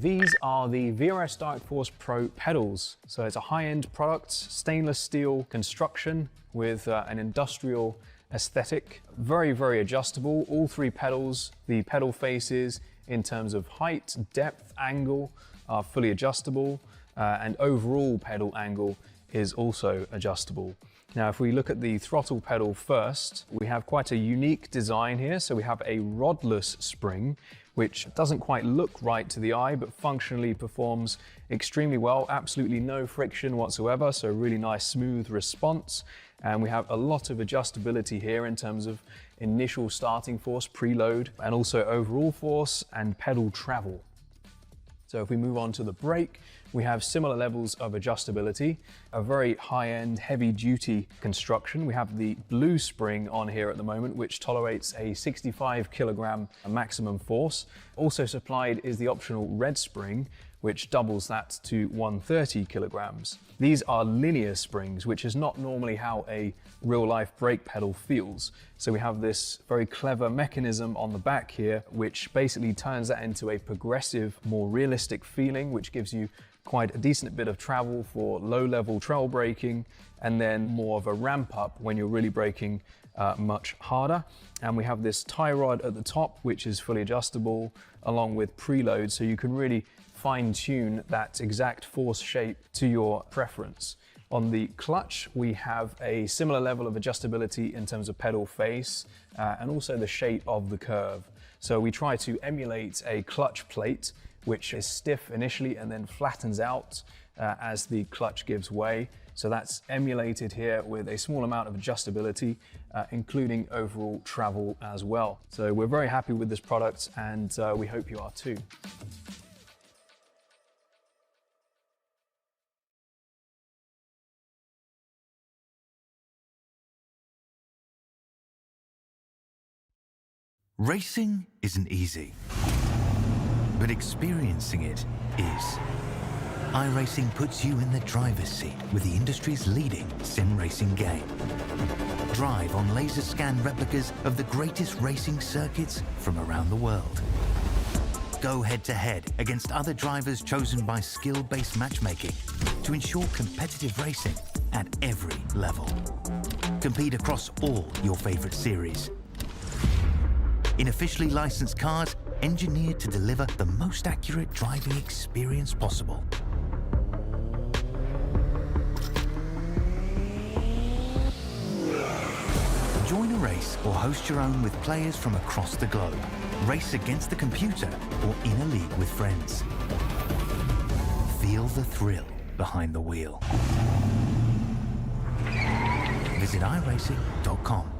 These are the VRS Dark Force Pro pedals. So it's a high-end product, stainless steel construction with an industrial aesthetic. Very, very adjustable. All three pedals, the pedal faces in terms of height, depth, angle are fully adjustable, and overall pedal angle is also adjustable. Now, if we look at the throttle pedal first, we have quite a unique design here. So we have a rodless spring, which doesn't quite look right to the eye, but functionally performs extremely well. Absolutely no friction whatsoever, so really nice smooth response. And we have a lot of adjustability here in terms of initial starting force, preload, and also overall force and pedal travel. So if we move on to the brake, we have similar levels of adjustability, a very high-end, heavy-duty construction. We have the blue spring on here at the moment, which tolerates a 65 kilogram maximum force. Also supplied is the optional red spring, which doubles that to 130 kilograms. These are linear springs, which is not normally how a real-life brake pedal feels. So we have this very clever mechanism on the back here, which basically turns that into a progressive, more realistic feeling, which gives you quite a decent bit of travel for low-level trail braking, and then more of a ramp up when you're really braking much harder. And we have this tie rod at the top, which is fully adjustable, along with preload, so you can really fine-tune that exact force shape to your preference. On the clutch, we have a similar level of adjustability in terms of pedal face and also the shape of the curve. So we try to emulate a clutch plate, which is stiff initially and then flattens out as the clutch gives way. So that's emulated here with a small amount of adjustability, including overall travel as well. So we're very happy with this product, and we hope you are too. Racing isn't easy, but experiencing it is. iRacing puts you in the driver's seat with the industry's leading sim racing game. Drive on laser scan replicas of the greatest racing circuits from around the world. Go head-to-head against other drivers chosen by skill-based matchmaking to ensure competitive racing at every level. Compete across all your favorite series in officially licensed cars engineered to deliver the most accurate driving experience possible. Join a race or host your own with players from across the globe. Race against the computer or in a league with friends. Feel the thrill behind the wheel. Visit IRacing.com.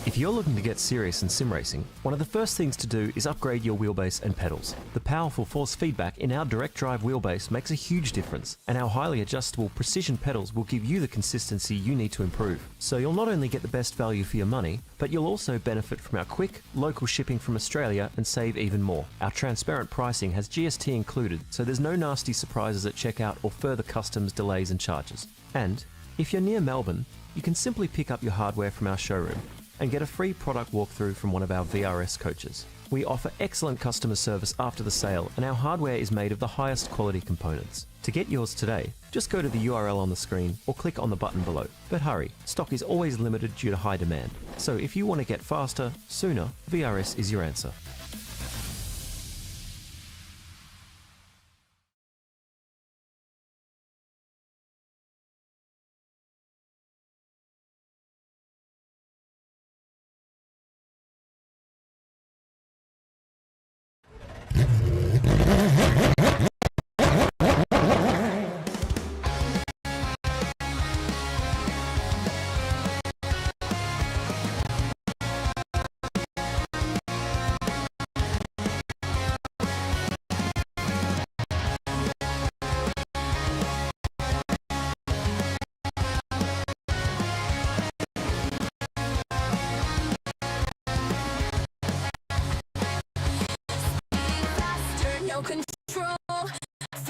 If you're looking to get serious in sim racing, one of the first things to do is upgrade your wheelbase and pedals. The powerful force feedback in our direct drive wheelbase makes a huge difference, and our highly adjustable precision pedals will give you the consistency you need to improve. So you'll not only get the best value for your money, but you'll also benefit from our quick, local shipping from Australia and save even more. Our transparent pricing has GST included, so there's no nasty surprises at checkout or further customs delays and charges. And if you're near Melbourne, you can simply pick up your hardware from our showroom and get a free product walkthrough from one of our VRS coaches. We offer excellent customer service after the sale, and our hardware is made of the highest quality components. To get yours today, just go to the URL on the screen or click on the button below. But hurry, stock is always limited due to high demand. So if you want to get faster, sooner, VRS is your answer. Control,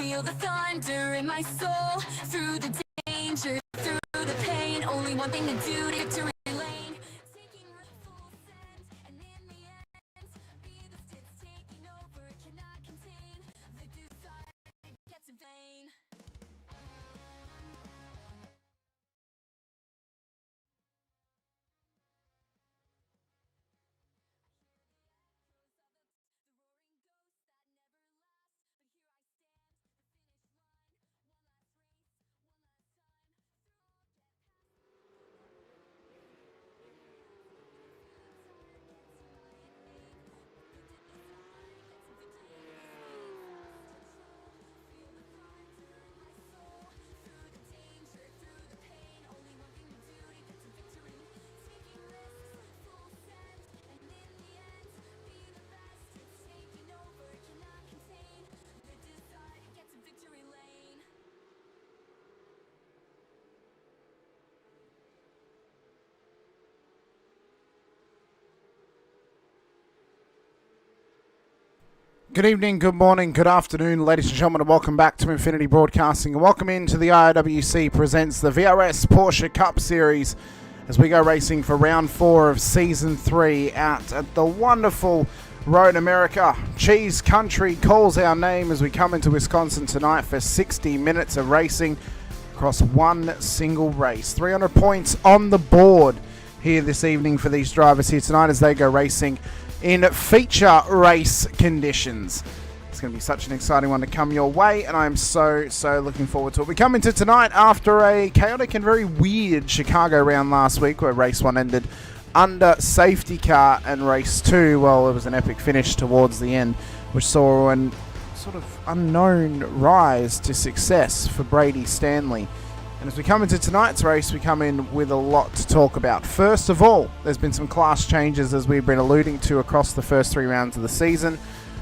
Feel the thunder in my soul, through the danger, through the pain. Only one thing to do to victory lane. Taking full scent, and in the end, be the stits taking over, cannot contain the desire gets in vain. Good evening, good morning, good afternoon, ladies and gentlemen, and welcome back to Infinity Broadcasting. And welcome into the IRWC presents the VRS Porsche Cup Series as we go racing for round 4 of Season 3 out at the wonderful Road America. Cheese Country calls our name as we come into Wisconsin tonight for 60 minutes of racing across one single race. 300 points on the board here this evening for these drivers here tonight as they go racing in feature race conditions. It's going to be such an exciting one to come your way, and I'm so looking forward to it. We come into tonight after a chaotic and very weird Chicago round last week where race 1 ended under safety car, and race 2, well, it was an epic finish towards the end, which saw an sort of unknown rise to success for Brady Stanley. And as we come into tonight's race, we come in with a lot to talk about. First of all, there's been some class changes as we've been alluding to across the first 3 rounds of the season.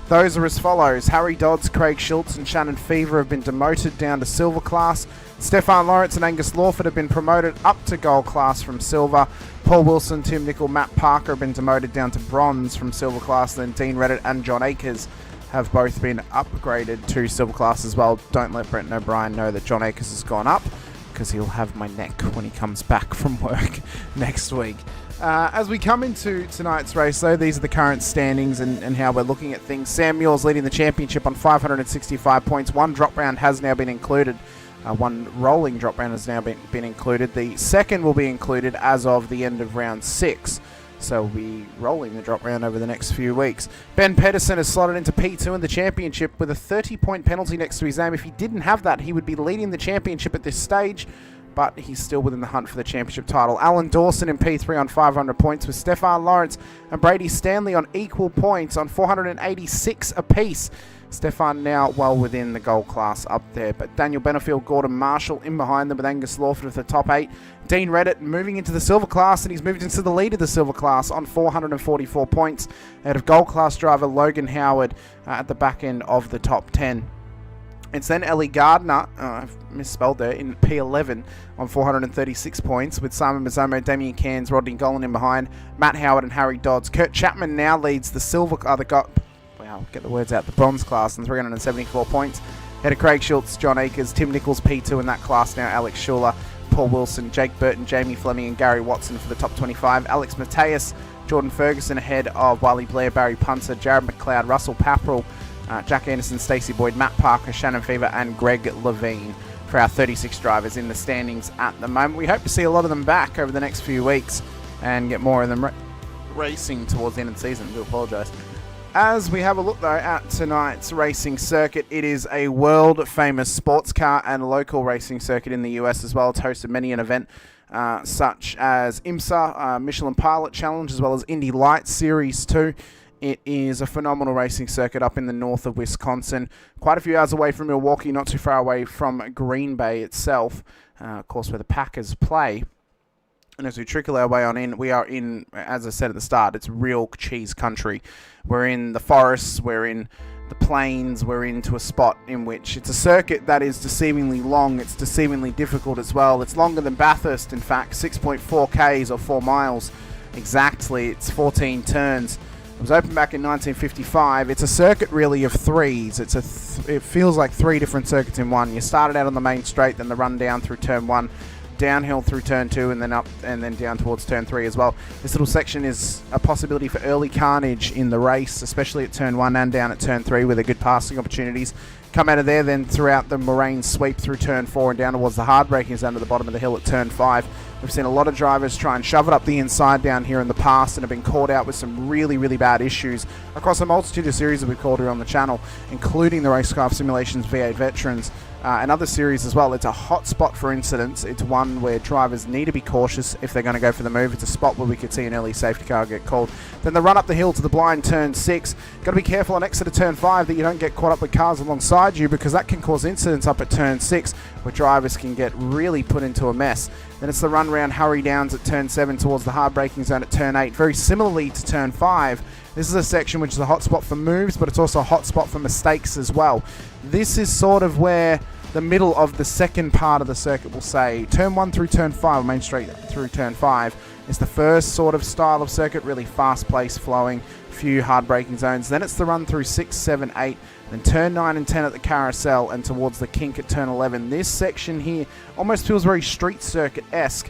Those are as follows. Harry Dodds, Craig Schultz and Shannon Fever have been demoted down to silver class. Stefan Lawrence and Angus Lawford have been promoted up to gold class from silver. Paul Wilson, Tim Nicol, Matt Parker have been demoted down to bronze from silver class. Then Dean Reddit and John Akers have both been upgraded to silver class as well. Don't let Brenton O'Brien know that John Akers has gone up, because he'll have my neck when he comes back from work next week. As we come into tonight's race, though, these are the current standings and how we're looking at things. Sam Muir's leading the championship on 565 points. One drop round has now been included. One rolling drop round has now been included. The second will be included as of the end of round 6. So we'll be rolling the drop round over the next few weeks. Ben Pedersen has slotted into P2 in the championship with a 30-point penalty next to his name. If he didn't have that, he would be leading the championship at this stage, but he's still within the hunt for the championship title. Alan Dawson in P3 on 500 points, with Stefan Lawrence and Brady Stanley on equal points on 486 apiece. Stefan now well within the gold class up there, but Daniel Benefield, Gordon Marshall in behind them with Angus Lawford with the top 8. Dean Reddit moving into the silver class, and he's moved into the lead of the silver class on 444 points out of gold class driver Logan Howard at the back end of the top 10. It's then Ellie Gardner, I've misspelled there, in P11 on 436 points, with Simon Mazzomo, Damien Cairns, Rodney Golan in behind, Matt Howard and Harry Dodds. Kurt Chapman now leads the bronze class on 374 points. Ahead of Craig Schultz, John Akers, Tim Nichols P2 in that class now, Alex Schuler, Paul Wilson, Jake Burton, Jamie Fleming and Gary Watson for the top 25. Alex Mateus, Jordan Ferguson ahead of Wiley Blair, Barry Punter, Jared McLeod, Russell Papperell, Jack Anderson, Stacey Boyd, Matt Parker, Shannon Fever and Greg Levine for our 36 drivers in the standings at the moment. We hope to see a lot of them back over the next few weeks and get more of them racing towards the end of the season. I do apologise. As we have a look, though, at tonight's racing circuit, it is a world-famous sports car and local racing circuit in the US as well. It's hosted many an event such as IMSA, Michelin Pilot Challenge, as well as Indy Lights Series 2. It is a phenomenal racing circuit up in the north of Wisconsin, quite a few hours away from Milwaukee, not too far away from Green Bay itself, of course, where the Packers play. And as we trickle our way on in, we are in, as I said at the start, it's real cheese country. We're in the forests, we're in the plains, we're into a spot in which it's a circuit that is deceivingly long, it's deceivingly difficult as well. It's longer than Bathurst, in fact, 6.4 Ks or 4 miles exactly. It's 14 turns. It was opened back in 1955. It's a circuit really of threes. It feels like three different circuits in one. You started out on the main straight, then the run down through turn 1, downhill through turn 2, and then up and then down towards turn 3 as well. This little section is a possibility for early carnage in the race, especially at turn 1 and down at turn 3 where they're good passing opportunities. Come out of there, then throughout the moraine sweep through turn 4 and down towards the hard breakings down to the bottom of the hill at turn 5. We've seen a lot of drivers try and shove it up the inside down here in the past and have been caught out with some really, really bad issues across a multitude of series that we've called here on the channel, including the Racecraft Simulations V8 Veterans and other series as well. It's a hot spot for incidents. It's one where drivers need to be cautious if they're going to go for the move. It's a spot where we could see an early safety car get called. Then the run up the hill to the blind turn 6. Got to be careful on exit of turn 5 that you don't get caught up with cars alongside you, because that can cause incidents up at turn 6 where drivers can get really put into a mess. Then it's the run round hurry downs at turn 7 towards the hard braking zone at turn 8. Very similarly to turn 5. This is a section which is a hot spot for moves, but it's also a hot spot for mistakes as well. This is sort of where the middle of the second part of the circuit will say. Turn 1 through turn 5, main straight through turn 5, is the first sort of style of circuit, really fast-paced, flowing, few hard braking zones. Then it's the run through 6, 7, 8, then turn 9 and 10 at the carousel and towards the kink at turn 11. This section here almost feels very street circuit-esque.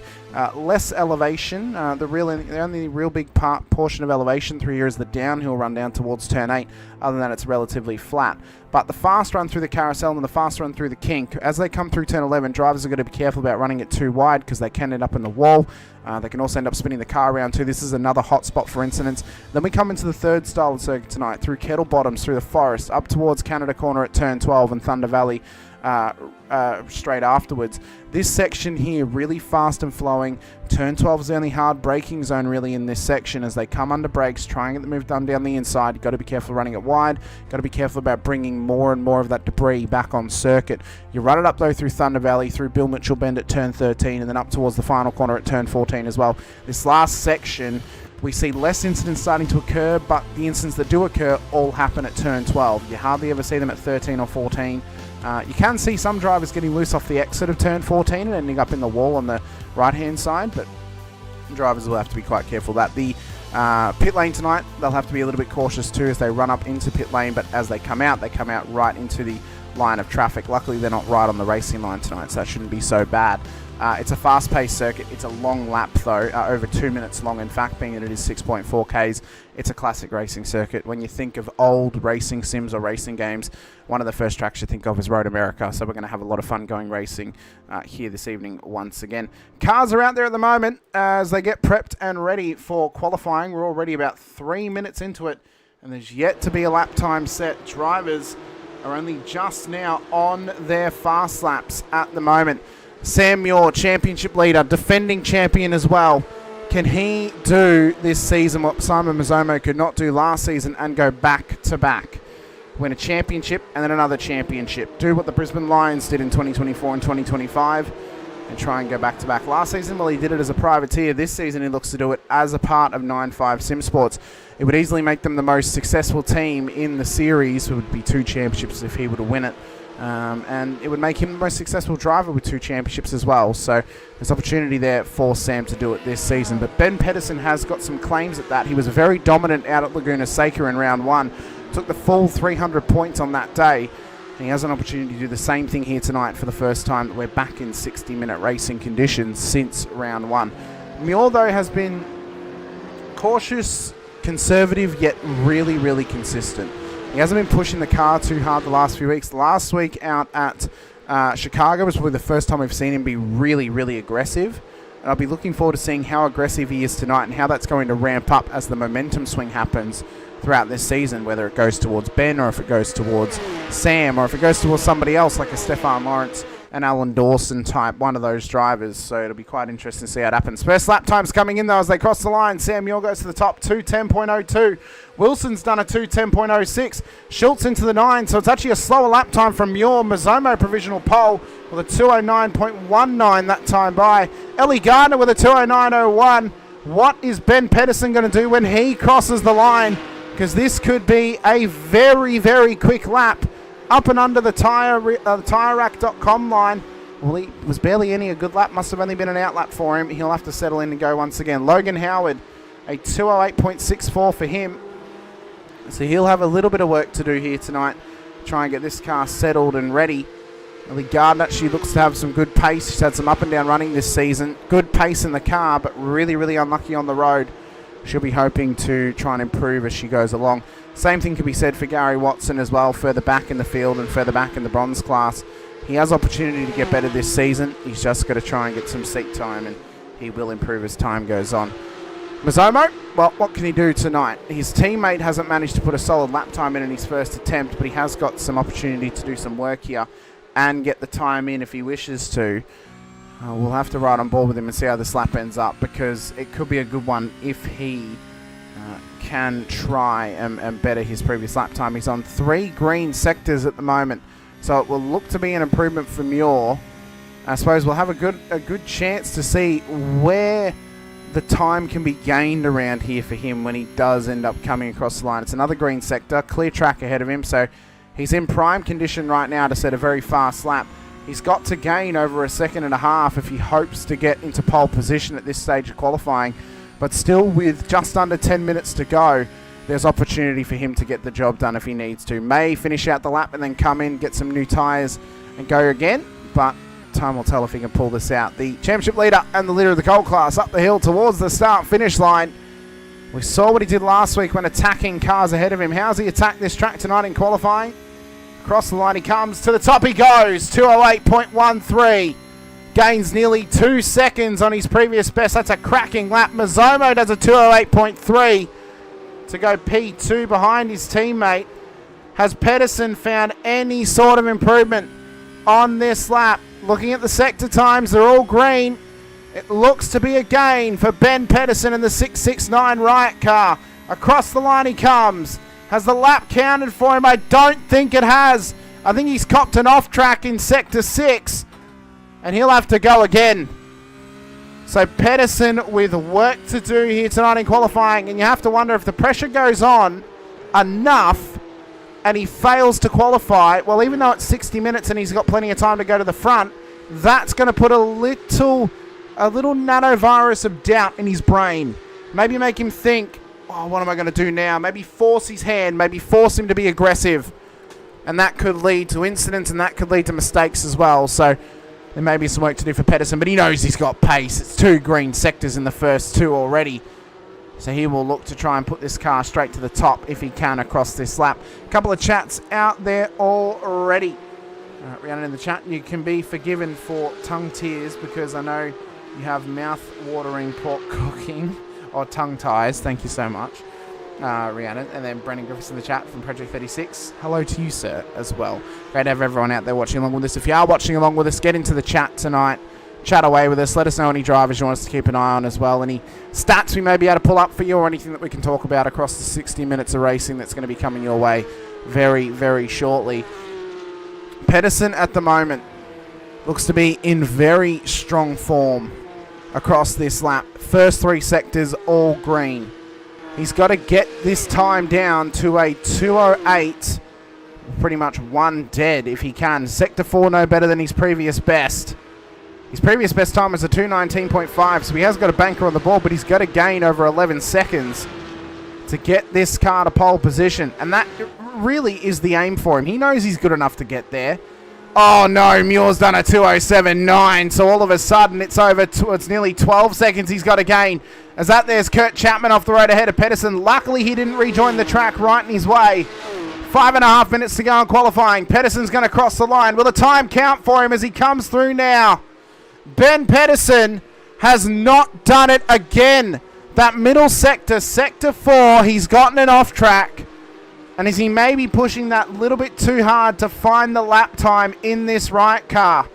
Less elevation. The only real big portion of elevation through here is the downhill run down towards turn 8. Other than that, it's relatively flat. But the fast run through the carousel and the fast run through the kink, as they come through turn 11, drivers are going to be careful about running it too wide because they can end up in the wall. They can also end up spinning the car around too. This is another hot spot for incidents. Then we come into the third style of circuit tonight, through Kettle Bottoms, through the forest, up towards Canada Corner at turn 12 and Thunder Valley straight afterwards. This section here, really fast and flowing. Turn 12 is the only hard braking zone really in this section. As they come under brakes, try and get the move done down the inside. You've got to be careful running it wide. Got to be careful about bringing more and more of that debris back on circuit. You run it up though through Thunder Valley, through Bill Mitchell Bend at turn 13, and then up towards the final corner at turn 14 as well. This last section, we see less incidents starting to occur, but the incidents that do occur all happen at turn 12. You hardly ever see them at 13 or 14. You can see some drivers getting loose off the exit of turn 14 and ending up in the wall on the right-hand side, but drivers will have to be quite careful. That the pit lane tonight, they'll have to be a little bit cautious too as they run up into pit lane, but as they come out right into the line of traffic. Luckily, they're not right on the racing line tonight, so that shouldn't be so bad. It's a fast-paced circuit. It's a long lap, though, over 2 minutes long, in fact, being that it is 6.4 Ks. It's a classic racing circuit. When you think of old racing sims or racing games, one of the first tracks you think of is Road America, so we're going to have a lot of fun going racing here this evening once again. Cars are out there at the moment as they get prepped and ready for qualifying. We're already about 3 minutes into it, and there's yet to be a lap time set. Drivers are only just now on their fast laps at the moment. Sam Muir, championship leader, defending champion as well. Can he do this season what Simon Mazzomo could not do last season and go back to back? Win a championship and then another championship. Do what the Brisbane Lions did in 2024 and 2025 and try and go back to back. Last season, well, he did it as a privateer. This season, he looks to do it as a part of 9.5 Sim Sports. It would easily make them the most successful team in the series. It would be 2 championships if he were to win it. And it would make him the most successful driver with 2 championships as well. So there's opportunity there for Sam to do it this season. But Ben Pedersen has got some claims at that. He was very dominant out at Laguna Seca in round 1. Took the full 300 points on that day. And he has an opportunity to do the same thing here tonight for the first time that we're back in 60-minute racing conditions since round 1. Muir, though, has been cautious, conservative, yet really, really consistent. He hasn't been pushing the car too hard the last few weeks. Last week out at Chicago was probably the first time we've seen him be really, really aggressive. And I'll be looking forward to seeing how aggressive he is tonight and how that's going to ramp up as the momentum swing happens throughout this season, whether it goes towards Ben or if it goes towards Sam or if it goes towards somebody else like a Stefan Lawrence and Alan Dawson type, one of those drivers. So it'll be quite interesting to see how it happens. First lap times coming in though as they cross the line. Sam Muir goes to the top, 2:10.02. Wilson's done a 2:10.06. Schultz into the 9, so it's actually a slower lap time from Muir. Mazzomo provisional pole with a 2:09.19 that time by. Ellie Gardner with a 2:09.01. What is Ben Pedersen going to do when he crosses the line? Because this could be a very, very quick lap. Up and under the TireRack.com line. Well, he was barely any a good lap. Must have only been an out lap for him. He'll have to settle in and go once again. Logan Howard, a 2:08.64 for him. So he'll have a little bit of work to do here tonight. Try and get this car settled and ready. Ellie Gardner, she looks to have some good pace. She's had some up and down running this season. Good pace in the car, but really, really unlucky on the road. She'll be hoping to try and improve as she goes along. Same thing can be said for Gary Watson as well, further back in the field and further back in the bronze class. He has opportunity to get better this season. He's just got to try and get some seat time, and he will improve as time goes on. Mazzomo, well, what can he do tonight? His teammate hasn't managed to put a solid lap time in his first attempt, but he has got some opportunity to do some work here and get the time in if he wishes to. We'll have to ride on board with him and see how this lap ends up, because it could be a good one if he can try and better his previous lap time. He's on 3 green sectors at the moment, so it will look to be an improvement for Muir. I suppose we'll have a good chance to see where the time can be gained around here for him when he does end up coming across the line. It's another green sector, clear track ahead of him, so he's in prime condition right now to set a very fast lap. He's got to gain over 1.5 seconds if he hopes to get into pole position at this stage of qualifying. But still, with just under 10 minutes to go, there's opportunity for him to get the job done if he needs to. May finish out the lap and then come in, get some new tyres and go again. But time will tell if he can pull this out. The championship leader and the leader of the gold class up the hill towards the start-finish line. We saw what he did last week when attacking cars ahead of him. How's he attacked this track tonight in qualifying? Across the line he comes. To the top he goes. 2:08.13. Gains nearly 2 seconds on his previous best. That's a cracking lap. Mazzomo does a 2:08.3 to go P2 behind his teammate. Has Pedersen found any sort of improvement on this lap? Looking at the sector times, they're all green. It looks to be a gain for Ben Pedersen in the 669 Riot car. Across the line he comes. Has the lap counted for him? I don't think it has. I think he's copped an off-track in Sector 6. And he'll have to go again. So Pedersen with work to do here tonight in qualifying. And you have to wonder if the pressure goes on enough and he fails to qualify. Well, even though it's 60 minutes and he's got plenty of time to go to the front, that's going to put a little nanovirus of doubt in his brain. Maybe make him think, oh, what am I going to do now? Maybe force his hand, maybe force him to be aggressive. And that could lead to incidents and that could lead to mistakes as well. So there may be some work to do for Pedersen, but he knows he's got pace. It's 2 green sectors in the first 2 already. So he will look to try and put this car straight to the top if he can across this lap. A couple of chats out there already. Rhiannon in the chat, you can be forgiven for tongue tears because I know you have mouth-watering pork cooking or tongue ties. Thank you so much, Rhiannon. And then Brendan Griffiths in the chat from Project 36. Hello to you, sir, as well. Great to have everyone out there watching along with us. If you are watching along with us, get into the chat tonight. Chat away with us. Let us know any drivers you want us to keep an eye on as well. Any stats we may be able to pull up for you or anything that we can talk about across the 60 minutes of racing that's going to be coming your way very, very shortly. Pedersen at the moment looks to be in very strong form across this lap. First 3 sectors all green. He's got to get this time down to a 2:08, pretty much 1 dead if he can. Sector 4 no better than his previous best. His previous best time was a 2:19.5, so he has got a banker on the board, but he's got to gain over 11 seconds to get this car to pole position. And that really is the aim for him. He knows he's good enough to get there. Oh no, Muir's done a 2:07.9, so all of a sudden it's over. It's nearly 12 seconds he's got to gain. As that there's Kurt Chapman off the road ahead of Pedersen. Luckily he didn't rejoin the track right in his way. 5.5 minutes to go in qualifying. Pedersen's going to cross the line. Will the time count for him as he comes through now? Ben Pedersen has not done it again. That middle sector, sector 4, he's gotten an off track. And is he maybe pushing that little bit too hard to find the lap time in this right car?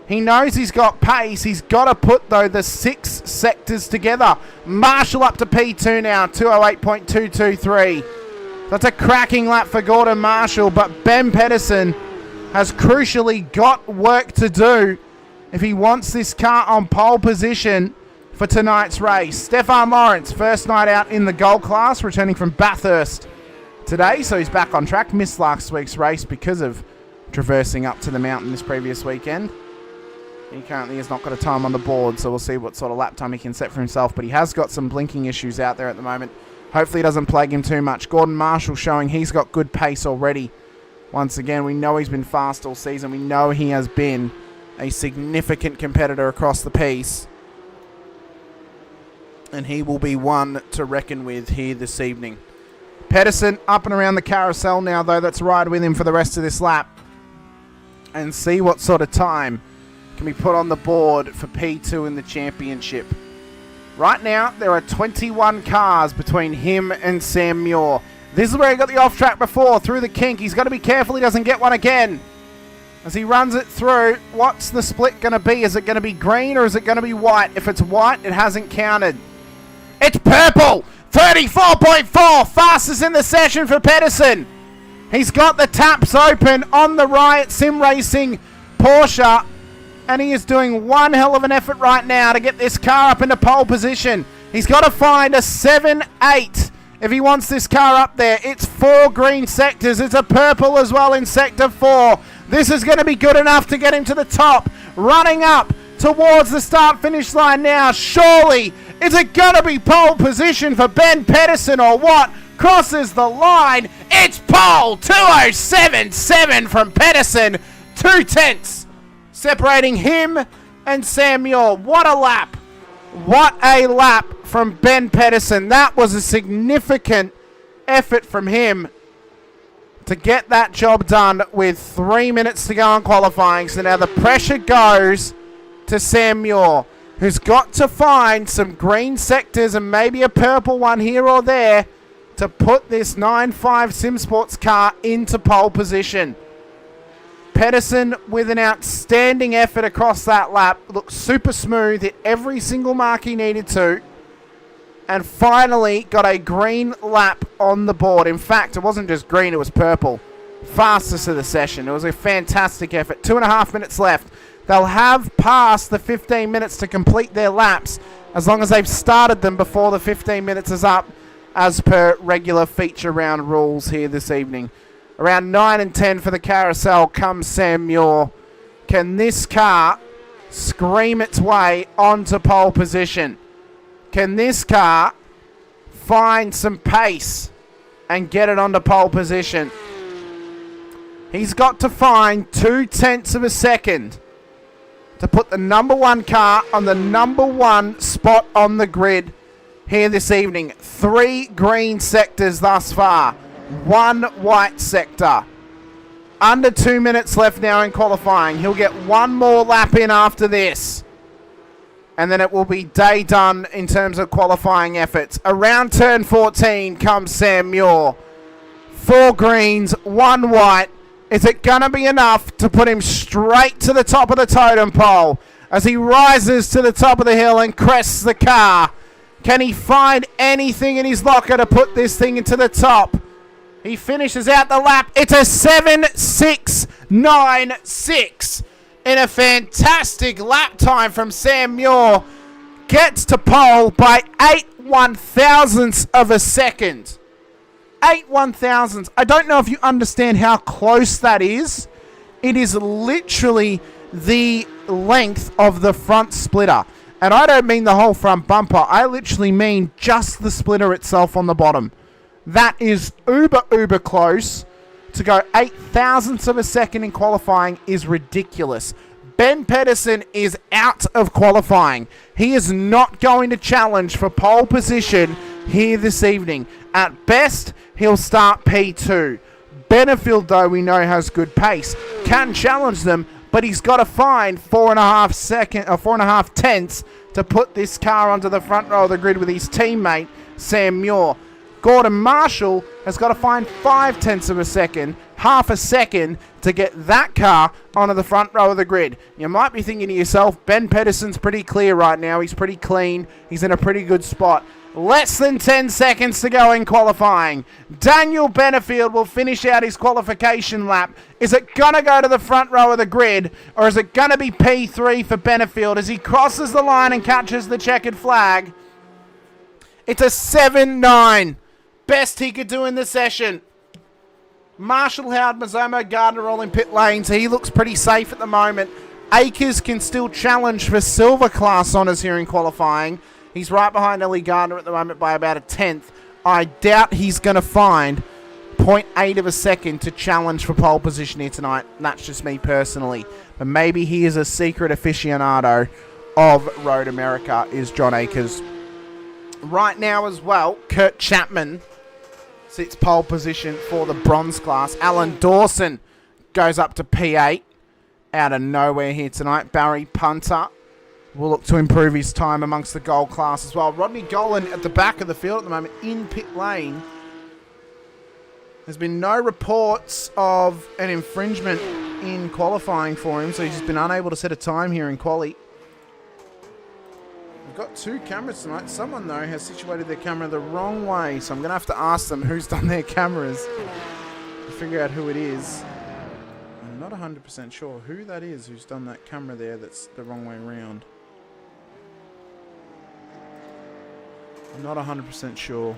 He knows he's got pace. He's got to put, though, the 6 sectors together. Marshall up to P2 now, 2:08.223. That's a cracking lap for Gordon Marshall, but Ben Pedersen has crucially got work to do if he wants this car on pole position for tonight's race. Stefan Lawrence, first night out in the gold class, returning from Bathurst today, so he's back on track. Missed last week's race because of traversing up to the mountain this previous weekend. He currently has not got a time on the board, so we'll see what sort of lap time he can set for himself, but he has got some blinking issues out there at the moment. Hopefully it doesn't plague him too much. Gordon Marshall showing he's got good pace already. Once again, we know he's been fast all season. We know he has been a significant competitor across the piece. And he will be one to reckon with here this evening. Pedersen up and around the carousel now, though. Let's ride with him for the rest of this lap and see what sort of time can be put on the board for P2 in the championship. Right now, there are 21 cars between him and Sam Muir. This is where he got the off track before, through the kink. He's got to be careful he doesn't get one again. As he runs it through, what's the split going to be? Is it going to be green or is it going to be white? If it's white, it hasn't counted. It's purple! 34.4, fastest in the session for Pedersen. He's got the taps open on the Riot Sim Racing Porsche, and he is doing one hell of an effort right now to get this car up into pole position. He's got to find a 7-8 if he wants this car up there. It's 4 green sectors. It's a purple as well in sector 4. This is going to be good enough to get him to the top. Running up towards the start-finish line now. Surely, is it going to be pole position for Ben Pedersen or what? Crosses the line. It's pole. 2:07.7 from Pedersen. 2/10 separating him and Sam Muir. What a lap. What a lap from Ben Pedersen. That was a significant effort from him to get that job done with 3 minutes to go on qualifying. So now the pressure goes to Sam Muir, who's got to find some green sectors and maybe a purple one here or there to put this 9.5 Sim Sports car into pole position. Pedersen with an outstanding effort across that lap. Looked super smooth, hit every single mark he needed to, and finally got a green lap on the board. In fact, it wasn't just green, it was purple. Fastest of the session. It was a fantastic effort. 2.5 minutes left. They'll have passed the 15 minutes to complete their laps as long as they've started them before the 15 minutes is up, as per regular feature round rules here this evening. Around 9 and 10 for the carousel comes Sam Muir. Can this car scream its way onto pole position? Can this car find some pace and get it onto pole position? He's got to find 0.2 of a second to put the number 1 car on the number 1 spot on the grid here this evening. 3 green sectors thus far. 1 white sector. Under 2 minutes left now in qualifying. He'll get one more lap in after this, and then it will be day done in terms of qualifying efforts. Around turn 14 comes Sam Muir. 4 greens, 1 white. Is it going to be enough to put him straight to the top of the totem pole as he rises to the top of the hill and crests the car? Can he find anything in his locker to put this thing into the top? He finishes out the lap. It's a 7:6.96 in a fantastic lap time from Sam Muir. Gets to pole by 8/1000ths of a second. 8/1000ths. I don't know if you understand how close that is. It is literally the length of the front splitter. And I don't mean the whole front bumper. I literally mean just the splitter itself on the bottom. That is uber close. To go 8/1000ths of a second in qualifying is ridiculous. Ben Pedersen is out of qualifying. He is not going to challenge for pole position here this evening. At best, he'll start P2. Benefield, though, we know has good pace. Can challenge them, but he's got to find 4.5 tenths to put this car onto the front row of the grid with his teammate, Sam Muir. Gordon Marshall has got to find 0.5 of a second, half a second, to get that car onto the front row of the grid. You might be thinking to yourself, Ben Pedersen's pretty clear right now. He's pretty clean. He's in a pretty good spot. Less than 10 seconds to go in qualifying. Daniel Benefield will finish out his qualification lap. Is it going to go to the front row of the grid, or is it going to be P3 for Benefield as he crosses the line and catches the checkered flag? It's a 7.9. Best he could do in the session. Marshall, Howard, Mazomo, Gardner all in pit lane, so he looks pretty safe at the moment. Akers can still challenge for silver class honours here in qualifying. He's right behind Ellie Gardner at the moment by about 1/10 I doubt he's going to find 0.8 of a second to challenge for pole position here tonight. That's just me personally. But maybe he is a secret aficionado of Road America, is John Akers. Right now as well, Kurt Chapman sits pole position for the bronze class. Alan Dawson goes up to P8 out of nowhere here tonight. Barry Punter will look to improve his time amongst the gold class as well. Rodney Golan at the back of the field at the moment in pit lane. There's been no reports of an infringement in qualifying for him, so he's just been unable to set a time here in quali. We've got 2 cameras tonight. Someone, though, has situated their camera the wrong way, so I'm going to have to ask them who's done their cameras to figure out who it is. I'm not 100% sure who that is who's done that camera there that's the wrong way around. I'm not 100% sure.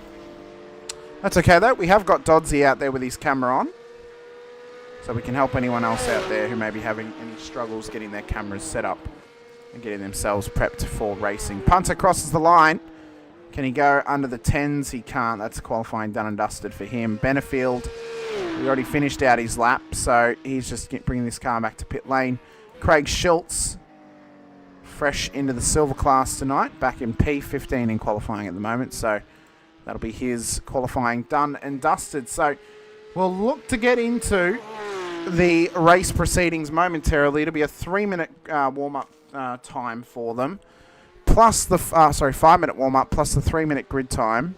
That's okay, though. We have got Dodsey out there with his camera on, so we can help anyone else out there who may be having any struggles getting their cameras set up and getting themselves prepped for racing. Punter crosses the line. Can he go under the 10s? He can't. That's qualifying done and dusted for him. Benefield, he already finished out his lap, so he's just bringing this car back to pit lane. Craig Schultz, fresh into the silver class tonight, back in P15 in qualifying at the moment, so that'll be his qualifying done and dusted. So we'll look to get into the race proceedings momentarily. It'll be a 3-minute warm-up time for them, plus the 5-minute warm-up plus the 3-minute grid time.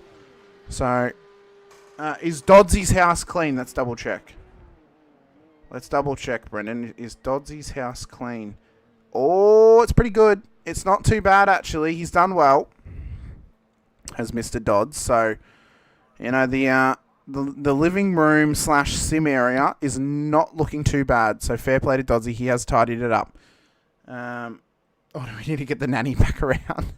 So is Dodsey's house clean? Let's double check. Let's double check, Brendan. Is Dodsey's house clean? Oh, it's pretty good. It's not too bad, actually. He's done well, has Mr. Dodds. So, you know, the living room / sim area is not looking too bad. So fair play to Dodsey. He has tidied it up. Oh, do we need to get the nanny back around?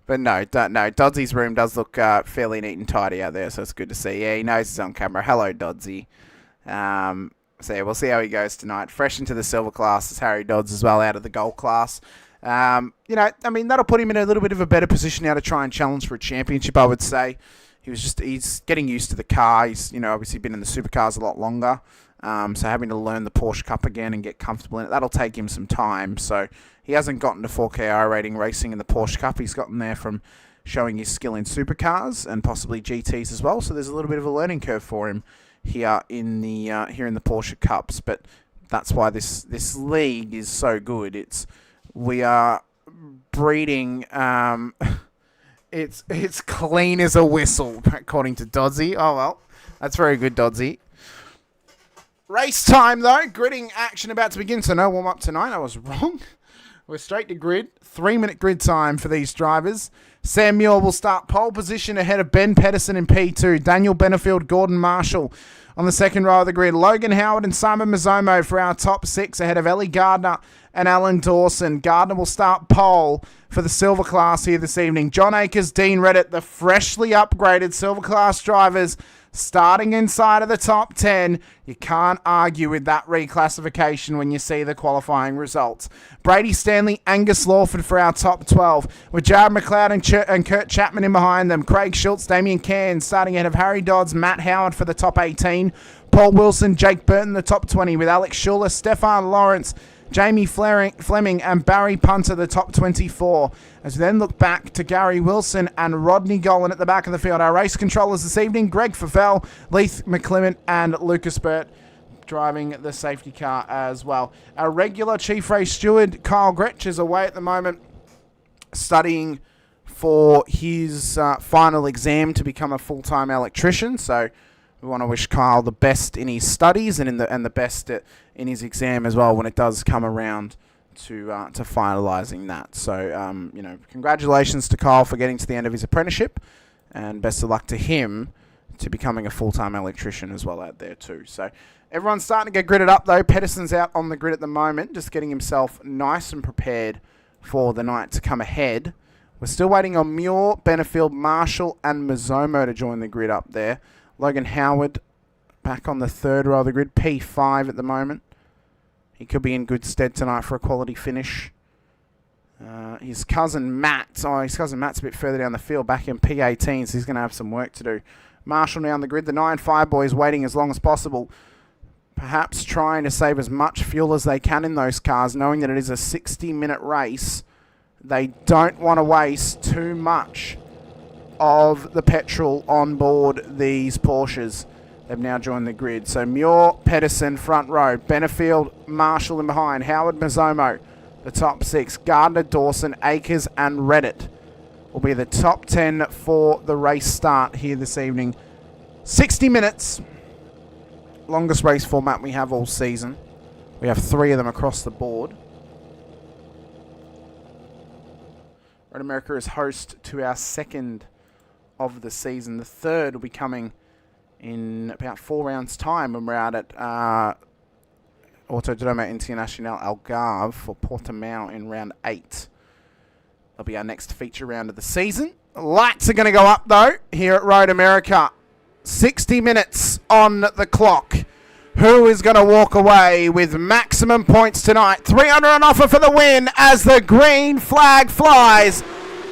But no, Dodsey's room does look fairly neat and tidy out there, so it's good to see. Yeah, he knows he's on camera. Hello, Dodsey. So yeah, we'll see how he goes tonight. Fresh into the silver class is Harry Dodds as well, out of the gold class. You know, I mean, that'll put him in a little bit of a better position now to try and challenge for a championship, I would say. He's getting used to the car. He's, you know, obviously been in the supercars a lot longer. So having to learn the Porsche Cup again and get comfortable in it, that'll take him some time. So he hasn't gotten to 4K rating racing in the Porsche Cup. He's gotten there from showing his skill in supercars and possibly GTs as well. So there's a little bit of a learning curve for him here in the Porsche Cups. But that's why this league is so good. We are breeding. It's clean as a whistle, according to Dodsey. Oh well, that's very good, Dodsey. Race time, though. Gridding action about to begin, so no warm-up tonight. I was wrong. We're straight to grid. 3-minute grid time for these drivers. Sam Muir will start pole position ahead of Ben Pedersen in P2. Daniel Benefield, Gordon Marshall on the second row of the grid. Logan Howard and Simon Mazzomo for our top 6 ahead of Ellie Gardner and Alan Dawson. Gardner will start pole for the silver class here this evening. John Akers, Dean Reddit, the freshly upgraded silver class drivers, starting inside of the top 10. You can't argue with that reclassification when you see the qualifying results. Brady Stanley, Angus Lawford for our top 12, with Jared McLeod and Kurt Chapman in behind them. Craig Schultz, Damien Cairns starting ahead of Harry Dodds, Matt Howard for the top 18. Paul Wilson, Jake Burton the top 20, with Alex Schuler, Stefan Lawrence, Jamie Fleming and Barry Punter the top 24. As we then look back to Gary Wilson and Rodney Golan at the back of the field. Our race controllers this evening, Greg Favell, Leith McClement and Lucas Burt driving the safety car as well. Our regular chief race steward, Kyle Gretsch, is away at the moment studying for his final exam to become a full-time electrician. So we want to wish Kyle the best in his studies and the best in his exam as well when it does come around to finalising that. So, you know, congratulations to Kyle for getting to the end of his apprenticeship, and best of luck to him to becoming a full-time electrician as well out there too. So everyone's starting to get gridded up though. Pedersen's out on the grid at the moment, just getting himself nice and prepared for the night to come ahead. We're still waiting on Muir, Benefield, Marshall and Mazzomo to join the grid up there. Logan Howard back on the third row of the grid, P5 at the moment. He could be in good stead tonight for a quality finish. His cousin Matt's a bit further down the field, back in P18, so he's going to have some work to do. Marshall now on the grid. The 9.5 boys waiting as long as possible, perhaps trying to save as much fuel as they can in those cars, knowing that it is a 60-minute race. They don't want to waste too much of the petrol on board these Porsches. They've now joined the grid. So Muir, Pedersen, front row. Benefield, Marshall in behind. Howard, Mazzomo, the top 6. Gardner, Dawson, Akers, and Reddit will be the top 10 for the race start here this evening. 60 minutes. Longest race format we have all season. We have 3 of them across the board. Road America is host to our second of the season. The third will be coming in about 4 rounds' time when we're out at Autodrome Internacional Algarve for Portimao in round 8. That'll be our next feature round of the season. Lights are going to go up, though, here at Road America. 60 minutes on the clock. Who is going to walk away with maximum points tonight? 300 on offer for the win as the green flag flies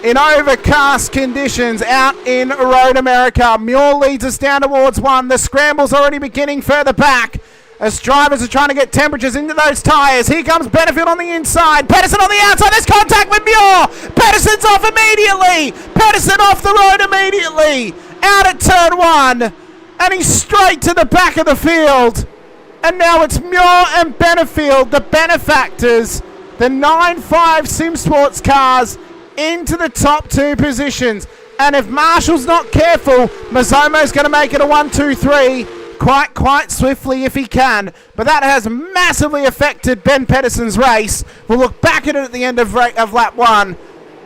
in overcast conditions out in Road America. Muir leads us down towards 1. The scramble's already beginning further back as drivers are trying to get temperatures into those tyres. Here comes Benefield on the inside. Pedersen on the outside. There's contact with Muir. Pedersen's off immediately. Pedersen off the road immediately. Out at turn 1. And he's straight to the back of the field. And now it's Muir and Benefield, the benefactors, the 9.5 Sim Sports cars, into the top 2 positions. And if Marshall's not careful, Mazzomo's going to make it a 1-2-3 quite swiftly if he can. But that has massively affected Ben Pedersen's race. We'll look back at it at the end of lap 1.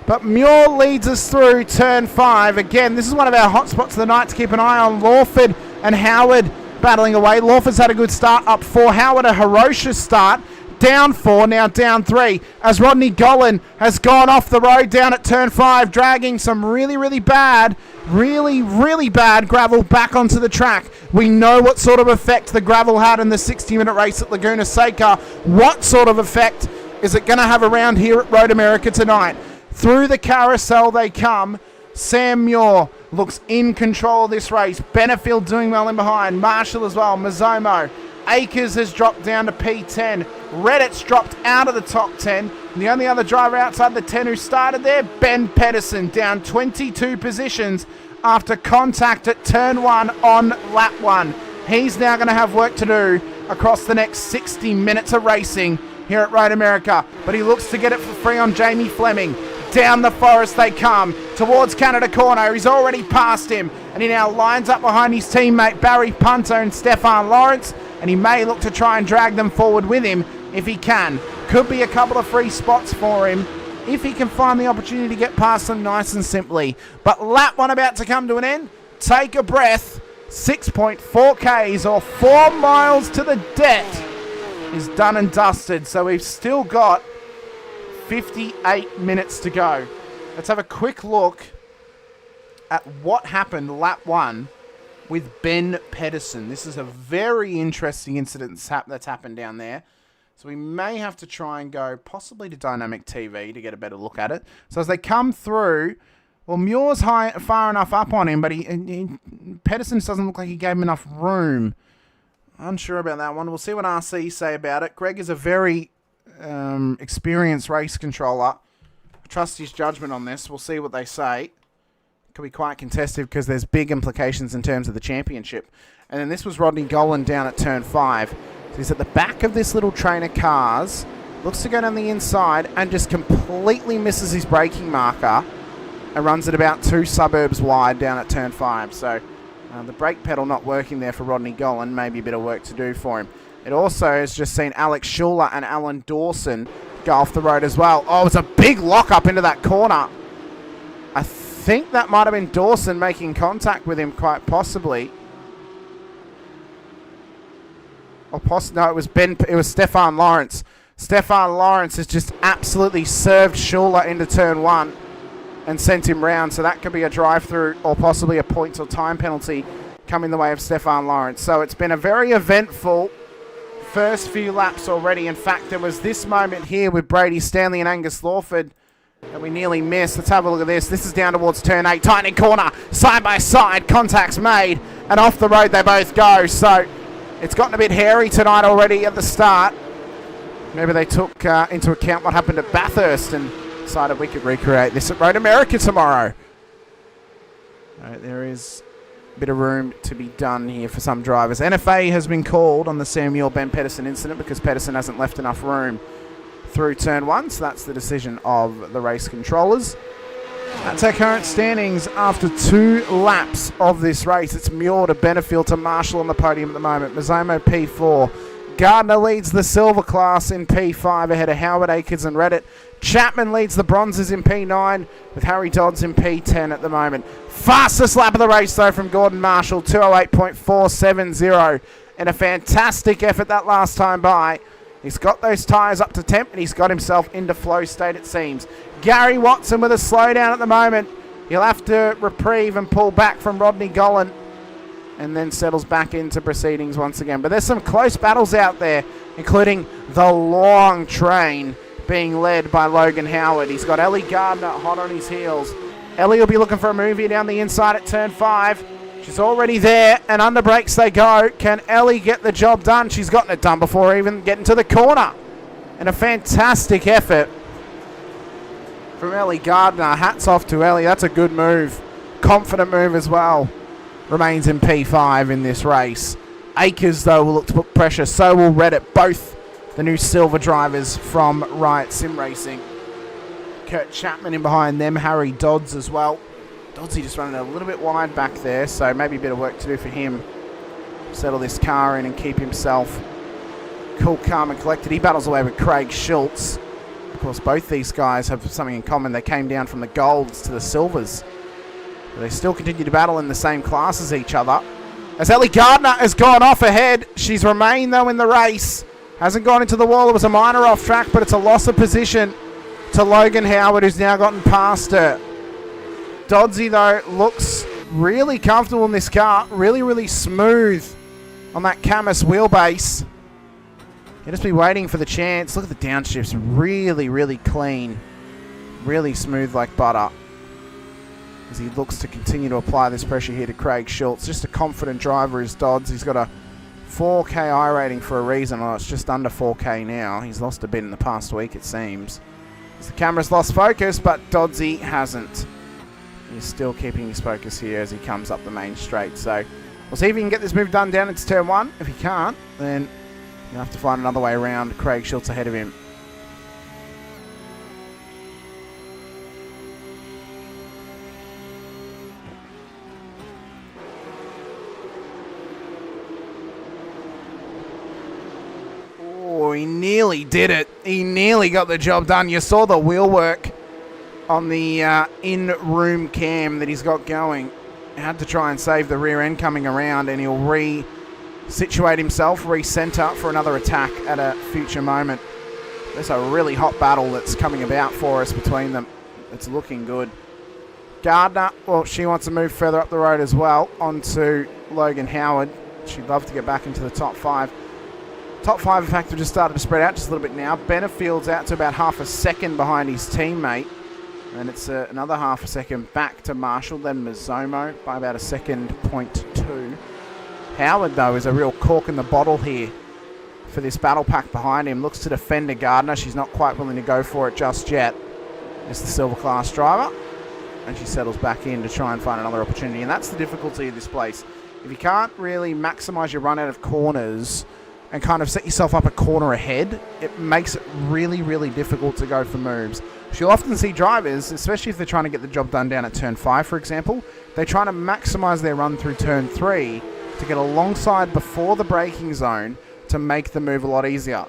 But Muir leads us through turn 5. Again, this is one of our hot spots of the night to keep an eye on. Lawford and Howard battling away. Lawford's had a good start, up 4. Howard a ferocious start. Down 4, now down 3, as Rodney Gollan has gone off the road down at turn 5, dragging some really bad gravel back onto the track. We know what sort of effect the gravel had in the 60-minute race at Laguna Seca. What sort of effect is it going to have around here at Road America tonight? Through the carousel they come. Sam Muir looks in control of this race. Benefield doing well in behind. Marshall as well. Mazzomo. Akers has dropped down to P10. Reddit's dropped out of the top 10. And the only other driver outside the 10 who started there, Ben Pedersen, down 22 positions after contact at turn 1 on lap 1. He's now going to have work to do across the next 60 minutes of racing here at Road America. But he looks to get it for free on Jamie Fleming. Down the forest they come towards Canada Corner. He's already passed him. And he now lines up behind his teammate Barry Punter and Stefan Lawrence. And he may look to try and drag them forward with him if he can. Could be a couple of free spots for him if he can find the opportunity to get past them nice and simply. But lap 1 about to come to an end. Take a breath. 6.4 Ks or 4 miles to the debt is done and dusted. So we've still got 58 minutes to go. Let's have a quick look at what happened lap 1 with Ben Pedersen. This is a very interesting incident that's happened down there. So we may have to try and go possibly to Dynamic TV to get a better look at it. So as they come through, well, Muir's far enough up on him, but Pedersen doesn't look like he gave him enough room. Unsure about that one. We'll see what RC say about it. Greg is a very experienced race controller. I trust his judgment on this. We'll see what they say. Could be quite contested because there's big implications in terms of the championship. And then this was Rodney Gollan down at turn 5. So he's at the back of this little train of cars. Looks to go down the inside and just completely misses his braking marker and runs it about 2 suburbs wide down at turn 5. So the brake pedal not working there for Rodney Gollan. Maybe a bit of work to do for him. It also has just seen Alex Schuler and Alan Dawson go off the road as well. Oh, it's a big lock up into that corner. I think that might have been Dawson making contact with him, quite possibly. No, it was Stefan Lawrence. Stefan Lawrence has just absolutely served Schuler into turn 1 and sent him round. So that could be a drive-through or possibly a points or time penalty coming the way of Stefan Lawrence. So it's been a very eventful first few laps already. In fact, there was this moment here with Brady Stanley and Angus Lawford that we nearly missed. Let's have a look at this. This is down towards turn 8. Tightening corner. Side by side. Contacts made. And off the road they both go. So it's gotten a bit hairy tonight already at the start. Maybe they took into account what happened at Bathurst and decided we could recreate this at Road America tomorrow. There is a bit of room to be done here for some drivers. NFA has been called on the Samuel Ben Pedersen incident because Pedersen hasn't left enough room through turn 1, so that's the decision of the race controllers. That's our current standings after 2 laps of this race. It's Muir to Benefield to Marshall on the podium at the moment. Mazzomo P4. Gardner leads the silver class in P5 ahead of Howard, Akers and Reddit. Chapman leads the bronzes in P9 with Harry Dodds in P10 at the moment. Fastest lap of the race though from Gordon Marshall, 208.470 in a fantastic effort that last time by. He's got those tyres up to temp and he's got himself into flow state it seems. Gary Watson with a slowdown at the moment. He'll have to reprieve and pull back from Rodney Gollan and then settles back into proceedings once again. But there's some close battles out there, including the long train being led by Logan Howard. He's got Ellie Gardner hot on his heels. Ellie will be looking for a move here down the inside at turn 5. She's already there, and under brakes they go. Can Ellie get the job done? She's gotten it done before even getting to the corner. And a fantastic effort from Ellie Gardner. Hats off to Ellie. That's a good move. Confident move as well. Remains in P5 in this race. Akers, though, will look to put pressure. So will Reddit. Both the new silver drivers from Riot Sim Racing. Kurt Chapman in behind them. Harry Dodds as well. Doddsy just running a little bit wide back there, so maybe a bit of work to do for him. Settle this car in and keep himself cool, calm and collected. He battles away with Craig Schultz. Of course, both these guys have something in common. They came down from the golds to the silvers. But they still continue to battle in the same class as each other. As Ellie Gardner has gone off ahead. She's remained, though, in the race. Hasn't gone into the wall. It was a minor off track, but it's a loss of position to Logan Howard, who's now gotten past her. Doddsy, though, looks really comfortable in this car. Really, really smooth on that Camus wheelbase. He'll just be waiting for the chance. Look at the downshifts. Really, really clean. Really smooth like butter. As he looks to continue to apply this pressure here to Craig Schultz. Just a confident driver is Dodds. He's got a 4K I rating for a reason. Well, it's just under 4K now. He's lost a bit in the past week, it seems. As the camera's lost focus, but Doddsy hasn't. He's still keeping his focus here as he comes up the main straight. So we'll see if he can get this move done down into turn 1. If he can't, then you'll have to find another way around. Craig Schultz ahead of him. Oh, he nearly did it. He nearly got the job done. You saw the wheel work on the in-room cam that he's got going. He had to try and save the rear end coming around, and he'll re-situate himself, re-center for another attack at a future moment. There's a really hot battle that's coming about for us between them. It's looking good. Gardner, well, she wants to move further up the road as well onto Logan Howard. She'd love to get back into the top 5. Top 5, in fact, have just started to spread out just a little bit now. Benefield's out to about half a second behind his teammate. And it's another half a second back to Marshall, then Mazzomo by about a second, 0.2. Howard, though, is a real cork in the bottle here for this battle pack behind him. Looks to defend a Gardner. She's not quite willing to go for it just yet. It's the silver class driver. And she settles back in to try and find another opportunity. And that's the difficulty of this place. If you can't really maximise your run out of corners and kind of set yourself up a corner ahead, it makes it really, really difficult to go for moves. You'll often see drivers, especially if they're trying to get the job done down at turn 5, for example, they're trying to maximise their run through turn 3 to get alongside before the braking zone to make the move a lot easier.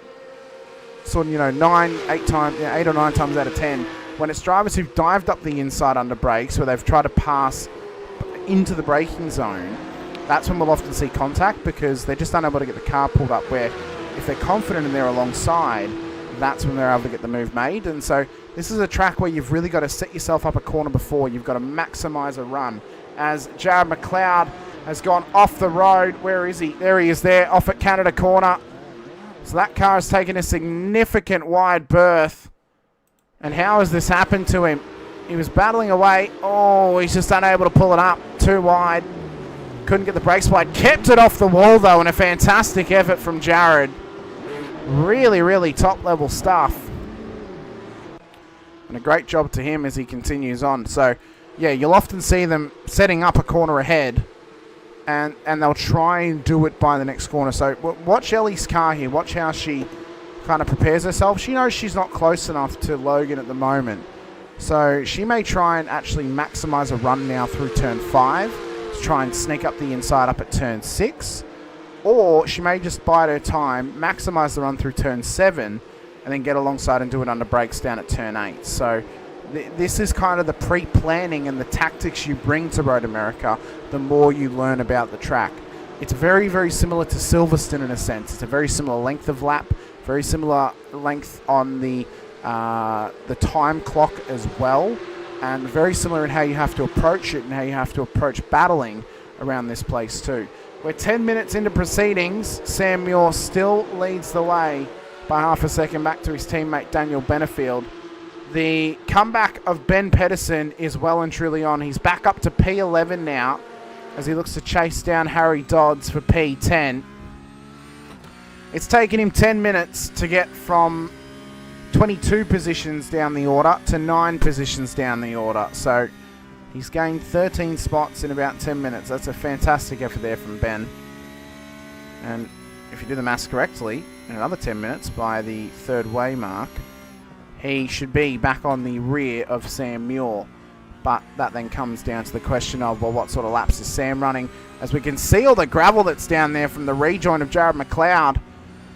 So, 8 or 9 times out of 10, when it's drivers who've dived up the inside under brakes, where they've tried to pass into the braking zone, that's when we'll often see contact, because they're just unable to get the car pulled up, where if they're confident and they're alongside, that's when they're able to get the move made. And so this is a track where you've really got to set yourself up a corner before. You've got to maximise a run. As Jared McLeod has gone off the road. Where is he? There he is there, off at Canada corner. So that car has taken a significant wide berth And how has this happened to him? He was battling away. Oh, he's just unable to pull it up. Too wide. Couldn't get the brakes wide. Kept it off the wall, though, and a fantastic effort from Jared. Really, really top-level stuff. And a great job to him as he continues on. So, yeah, you'll often see them setting up a corner ahead, and they'll try and do it by the next corner. So watch Ellie's car here. Watch how she kind of prepares herself. She knows she's not close enough to Logan at the moment. So she may try and actually maximize a run now through turn 5 to try and sneak up the inside up at turn 6. Or she may just bide her time, maximize the run through turn 7, and then get alongside and do it under brakes down at turn 8. So this is kind of the pre-planning and the tactics you bring to Road America the more you learn about the track. It's very, very similar to Silverstone in a sense. It's a very similar length of lap, very similar length on the time clock as well, and very similar in how you have to approach it and how you have to approach battling around this place too. We're 10 minutes into proceedings. Sam Muir still leads the way by half a second back to his teammate Daniel Benefield. The comeback of Ben Pedersen is well and truly on. He's back up to P11 now as he looks to chase down Harry Dodds for P10. It's taken him 10 minutes to get from 22 positions down the order to 9 positions down the order. So he's gained 13 spots in about 10 minutes. That's a fantastic effort there from Ben. And if you do the maths correctly, in another 10 minutes by the third way mark, he should be back on the rear of Sam Muir. But that then comes down to the question of, well, what sort of laps is Sam running? As we can see all the gravel that's down there from the rejoin of Jared McLeod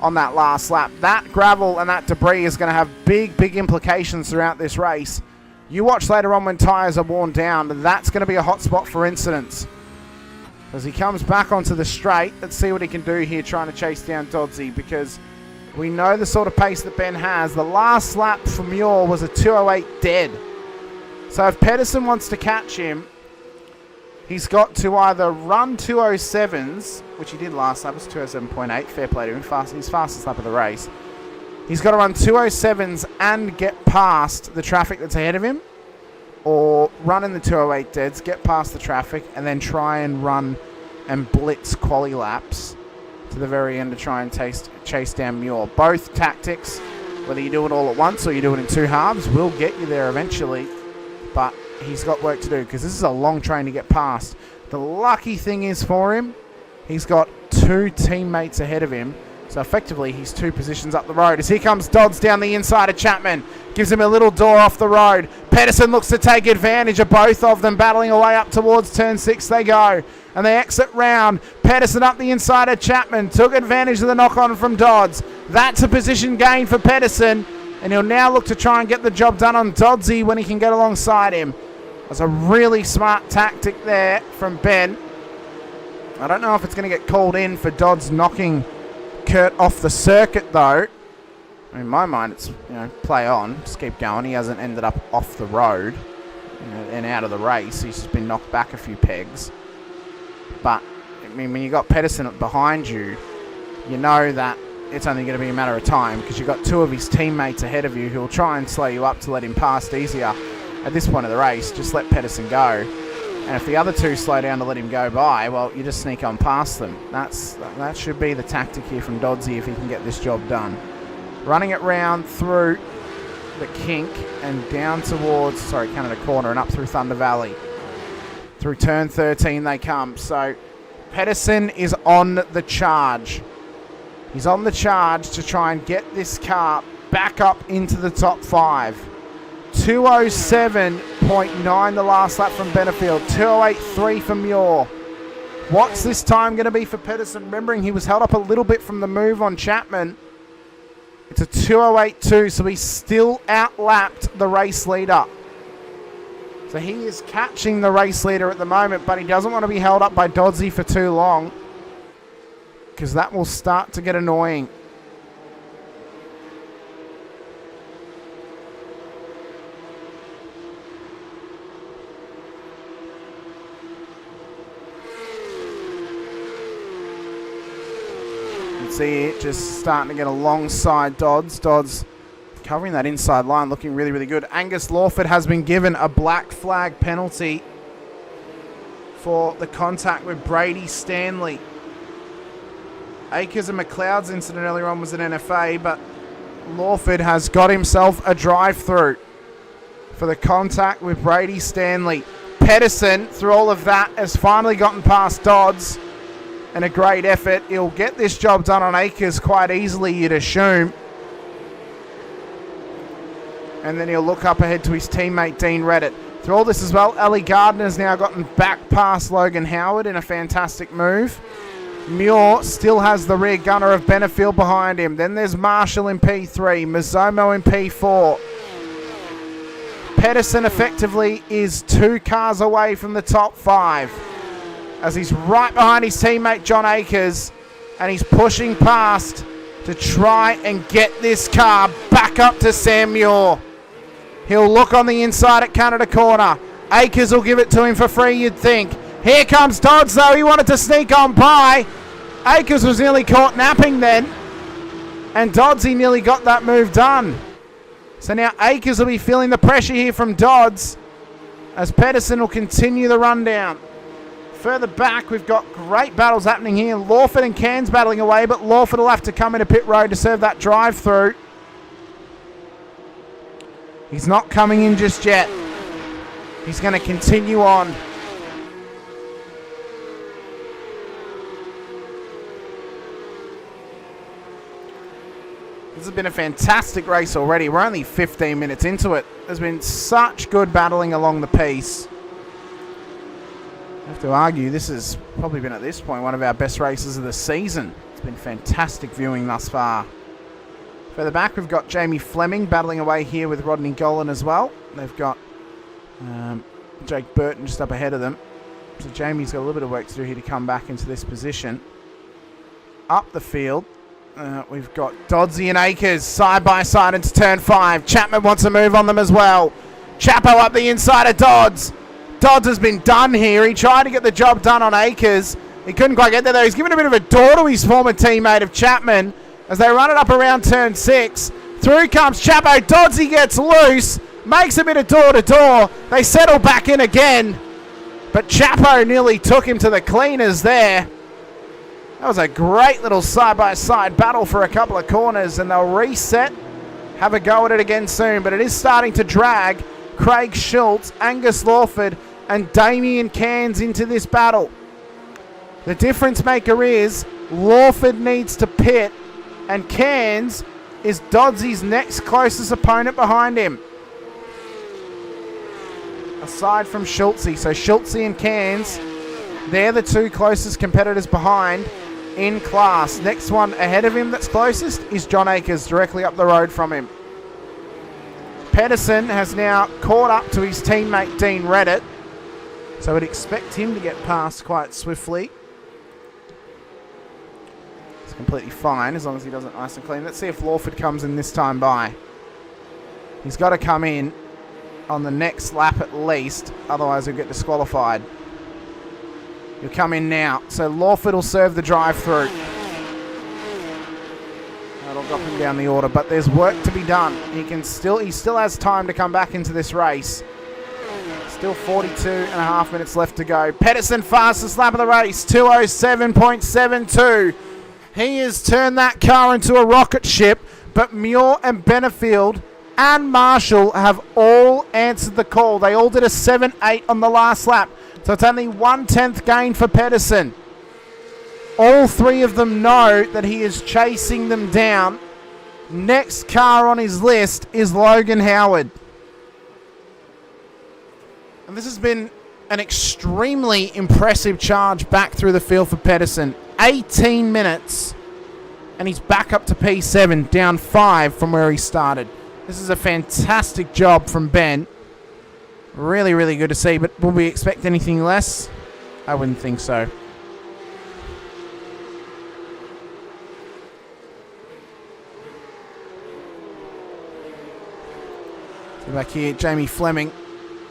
on that last lap. That gravel and that debris is going to have big, big implications throughout this race. You watch later on when tyres are worn down, that's going to be a hot spot for incidents. As he comes back onto the straight, let's see what he can do here trying to chase down Doddsy, because we know the sort of pace that Ben has. The last lap for Muir was a 2:08 dead. So if Pedersen wants to catch him, he's got to either run 2:07s, which he did last lap, it was 2:07.8, fair play to him, his fastest lap of the race. He's got to run 2:07s and get past the traffic that's ahead of him, or run in the 2:08 deads, get past the traffic, and then try and run and blitz quali laps to the very end to try and chase down Muir. Both tactics, whether you do it all at once or you do it in 2 halves, will get you there eventually. But he's got work to do because this is a long train to get past. The lucky thing is for him, he's got 2 teammates ahead of him. So effectively, he's 2 positions up the road. As here comes Dodds down the inside of Chapman. Gives him a little door off the road. Pedersen looks to take advantage of both of them. Battling away up towards turn 6 they go. And they exit round. Pedersen up the inside of Chapman. Took advantage of the knock-on from Dodds. That's a position gain for Pedersen. And he'll now look to try and get the job done on Doddsy when he can get alongside him. That's a really smart tactic there from Ben. I don't know if it's going to get called in for Dodds knocking Kurt off the circuit, though. In my mind, it's, play on, just keep going. He hasn't ended up off the road and out of the race. He's just been knocked back a few pegs. But I mean, when you got Pedersen behind you, you know that it's only going to be a matter of time because you've got 2 of his teammates ahead of you who will try and slow you up to let him pass easier. At this point of the race, just let Pedersen go. And if the other 2 slow down to let him go by, well, you just sneak on past them. That should be the tactic here from Doddsy if he can get this job done. Running it round through the kink and down towards, Canada Corner and up through Thunder Valley. Through turn 13 they come. So Pedersen is on the charge. He's on the charge to try and get this car back up into the top 5. 2:07.9 the last lap from Benefield. 2:08.3 from Muir. What's this time going to be for Pedersen? Remembering he was held up a little bit from the move on Chapman. It's a 2:08.2, so he's still outlapped the race leader. So he is catching the race leader at the moment, but he doesn't want to be held up by Doddsy for too long, because that will start to get annoying. You can see it just starting to get alongside Dodds. Dodds covering that inside line, looking really, really good. Angus Lawford has been given a black flag penalty for the contact with Brady Stanley. Akers and McLeod's incident earlier on was an NFA, but Lawford has got himself a drive-through for the contact with Brady Stanley. Pedersen, through all of that, has finally gotten past Dodds, and a great effort. He'll get this job done on Akers quite easily, you'd assume. And then he'll look up ahead to his teammate Dean Reddit. Through all this as well, Ellie Gardner's now gotten back past Logan Howard in a fantastic move. Muir still has the rear gunner of Benefield behind him. Then there's Marshall in P3, Mazzomo in P4. Pedersen effectively is 2 cars away from the top 5 as he's right behind his teammate John Akers, and he's pushing past to try and get this car back up to Sam Muir. He'll look on the inside at Canada Corner. Akers will give it to him for free, you'd think. Here comes Dodds, though. He wanted to sneak on by. Akers was nearly caught napping then, and Dodds, he nearly got that move done. So now Akers will be feeling the pressure here from Dodds as Pedersen will continue the rundown. Further back, we've got great battles happening here. Lawford and Cairns battling away, but Lawford will have to come into pit road to serve that drive-through. He's not coming in just yet. He's going to continue on. This has been a fantastic race already. We're only 15 minutes into it. There's been such good battling along the piece. I have to argue this has probably been, at this point, one of our best races of the season. It's been fantastic viewing thus far. Further back, we've got Jamie Fleming battling away here with Rodney Golan as well. They've got Jake Burton just up ahead of them. So Jamie's got a little bit of work to do here to come back into this position. Up the field, we've got Doddsy and Akers side by side into turn 5. Chapman wants to move on them as well. Chapo up the inside of Dodds. Dodds has been done here. He tried to get the job done on Akers. He couldn't quite get there though. He's given a bit of a door to his former teammate of Chapman as they run it up around turn 6. Through comes Chapo. Doddsy gets loose. Makes a bit of door to door. They settle back in again. But Chapo nearly took him to the cleaners there. That was a great little side-by-side battle for a couple of corners, and they'll reset, have a go at it again soon. But it is starting to drag Craig Schultz, Angus Lawford, and Damien Cairns into this battle. The difference maker is Lawford needs to pit, and Cairns is Doddsy's next closest opponent behind him, aside from Schultzy. So Schultzy and Cairns, they're the 2 closest competitors behind in class. Next one ahead of him that's closest is John Akers, directly up the road from him. Pedersen has now caught up to his teammate Dean Reddit, so we'd expect him to get past quite swiftly. It's completely fine as long as he does it nice and clean. Let's see if Lawford comes in this time by. He's got to come in on the next lap at least, otherwise he'll get disqualified. He'll come in now, so Lawford will serve the drive-through. That'll drop him down the order, but there's work to be done. He still has time to come back into this race. Still 42 and a half minutes left to go. Pedersen, fastest lap of the race, 2:07.72. He has turned that car into a rocket ship, but Muir and Benefield and Marshall have all answered the call. They all did a 7.8 on the last lap, so it's only 1/10 gain for Pedersen. All 3 of them know that he is chasing them down. Next car on his list is Logan Howard. And this has been an extremely impressive charge back through the field for Pedersen. 18 minutes, and he's back up to P7, down 5 from where he started. This is a fantastic job from Ben. Really, really good to see, but will we expect anything less? I wouldn't think so. So back here, Jamie Fleming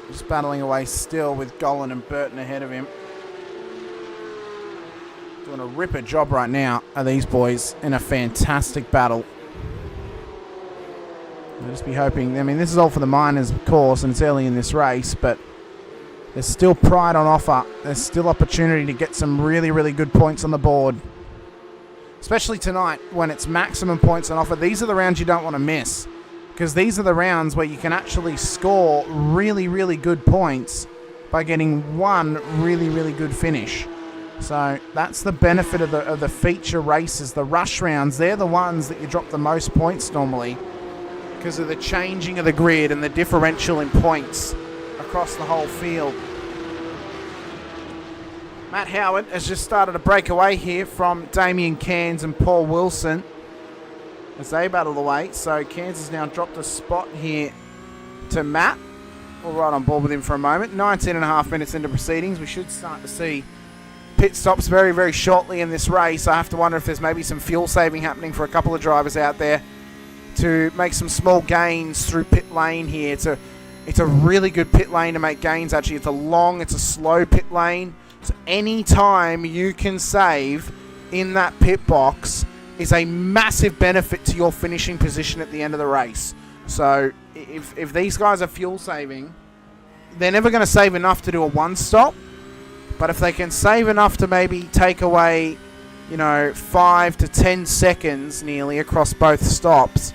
just battling away still with Golan and Burton ahead of him. Doing a ripper job right now are these boys in a fantastic battle. I'll just be hoping. I mean, this is all for the minors, of course, and it's early in this race, but there's still pride on offer. There's still opportunity to get some really, really good points on the board. Especially tonight when it's maximum points on offer. These are the rounds you don't want to miss, because these are the rounds where you can actually score really, really good points by getting one really, really good finish. So that's the benefit of the feature races. The rush rounds, they're the ones that you drop the most points normally because of the changing of the grid and the differential in points across the whole field. Matt Howard has just started a breakaway here from Damien Cairns and Paul Wilson as they battle away. So Cairns has now dropped a spot here to Matt. We'll ride on board with him for a moment. 19 and a half minutes into proceedings. We should start to see pit stops very, very shortly in this race. I have to wonder if there's maybe some fuel saving happening for a couple of drivers out there to make some small gains through pit lane here. It's a really good pit lane to make gains, actually. It's a slow pit lane. So any time you can save in that pit box is a massive benefit to your finishing position at the end of the race. So if these guys are fuel saving, they're never going to save enough to do a one stop. But if they can save enough to maybe take away, 5 to 10 seconds nearly across both stops,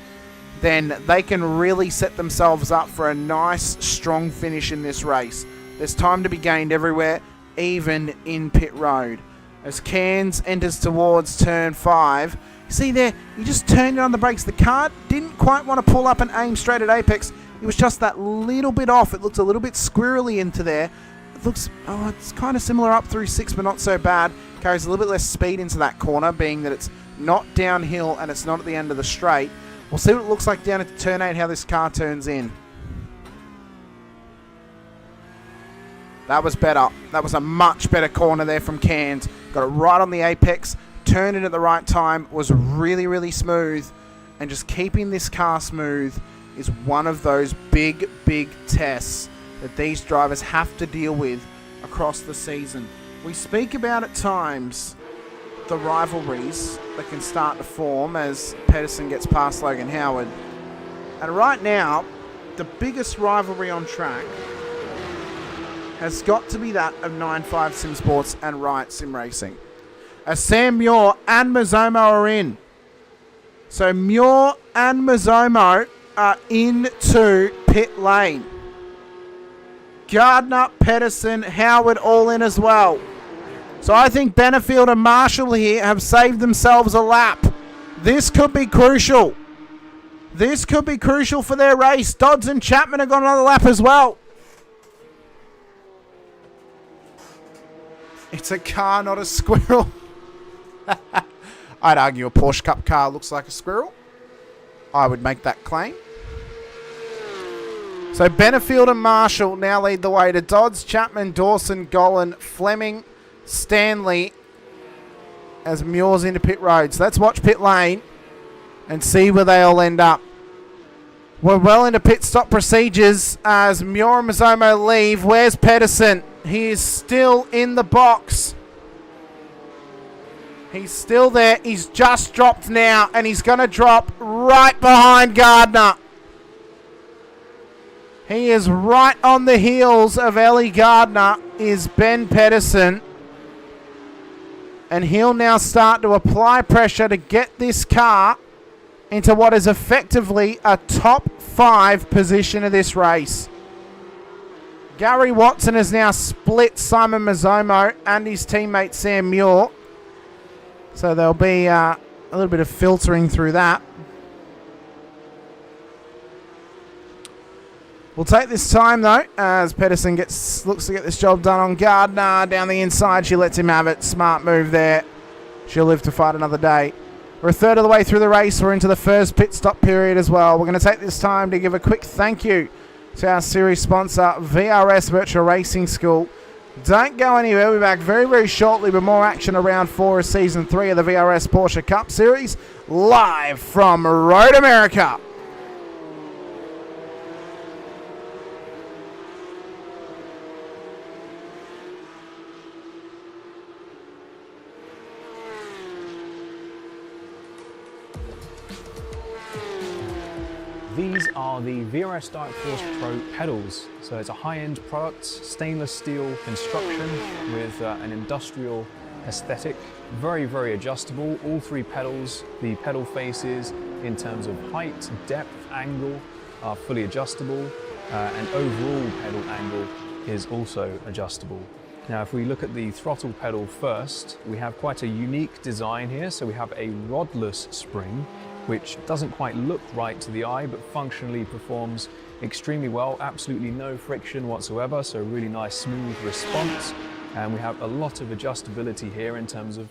then they can really set themselves up for a nice, strong finish in this race. There's time to be gained everywhere, even in pit road. As Cairns enters towards turn 5, you see there, he just turned it on the brakes. The car didn't quite want to pull up and aim straight at apex. It was just that little bit off. It looked a little bit squirrely into there. It looks, it's kind of similar up through 6, but not so bad. Carries a little bit less speed into that corner, being that it's not downhill and it's not at the end of the straight. We'll see what it looks like down at turn 8, how this car turns in. That was better. That was a much better corner there from Cairns. Got it right on the apex, turned it at the right time, was really, really smooth. And just keeping this car smooth is one of those big, big tests that these drivers have to deal with across the season. We speak about at times the rivalries that can start to form as Pedersen gets past Logan Howard. And right now, the biggest rivalry on track has got to be that of 9.5 Sim Sports and Riot Sim Racing. As Sam Muir and Mazzomo are in. So Muir and Mazzomo are into pit lane. Gardner, Pedersen, Howard all in as well. So I think Benefield and Marshall here have saved themselves a lap. This could be crucial. This could be crucial for their race. Dodds and Chapman have got another lap as well. It's a car, not a squirrel. I'd argue a Porsche Cup car looks like a squirrel. I would make that claim. So Benefield and Marshall now lead the way to Dodds, Chapman, Dawson, Golan, Fleming, Stanley as Muir's into pit road. So let's watch pit lane and see where they all end up. We're well into pit stop procedures as Muir and Mazzomo leave. Where's Pedersen? He is still in the box. He's still there. He's just dropped now, and he's going to drop right behind Gardner. He is right on the heels of Ellie Gardner, is Ben Pedersen. And he'll now start to apply pressure to get this car into what is effectively a top 5 position of this race. Gary Watson has now split Simon Mazzomo and his teammate Sam Muir. So there'll be a little bit of filtering through that. We'll take this time though, as Pedersen looks to get this job done on Gardner. Down the inside, she lets him have it. Smart move there. She'll live to fight another day. We're a third of the way through the race. We're into the first pit stop period as well. We're going to take this time to give a quick thank you to our series sponsor, VRS Virtual Racing School. Don't go anywhere. We'll be back very, very shortly with more action around 4 of Season 3 of the VRS Porsche Cup Series, live from Road America. These are the VRS Dark Force Pro pedals. So it's a high-end product, stainless steel construction with an industrial aesthetic. Very, very adjustable. All three pedals, the pedal faces in terms of height, depth, angle are fully adjustable, and overall pedal angle is also adjustable. Now if we look at the throttle pedal first, we have quite a unique design here. So we have a rodless spring, which doesn't quite look right to the eye, but functionally performs extremely well. Absolutely no friction whatsoever, so really nice smooth response. And we have a lot of adjustability here in terms of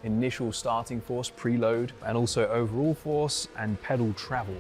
initial starting force, preload, and also overall force and pedal travel.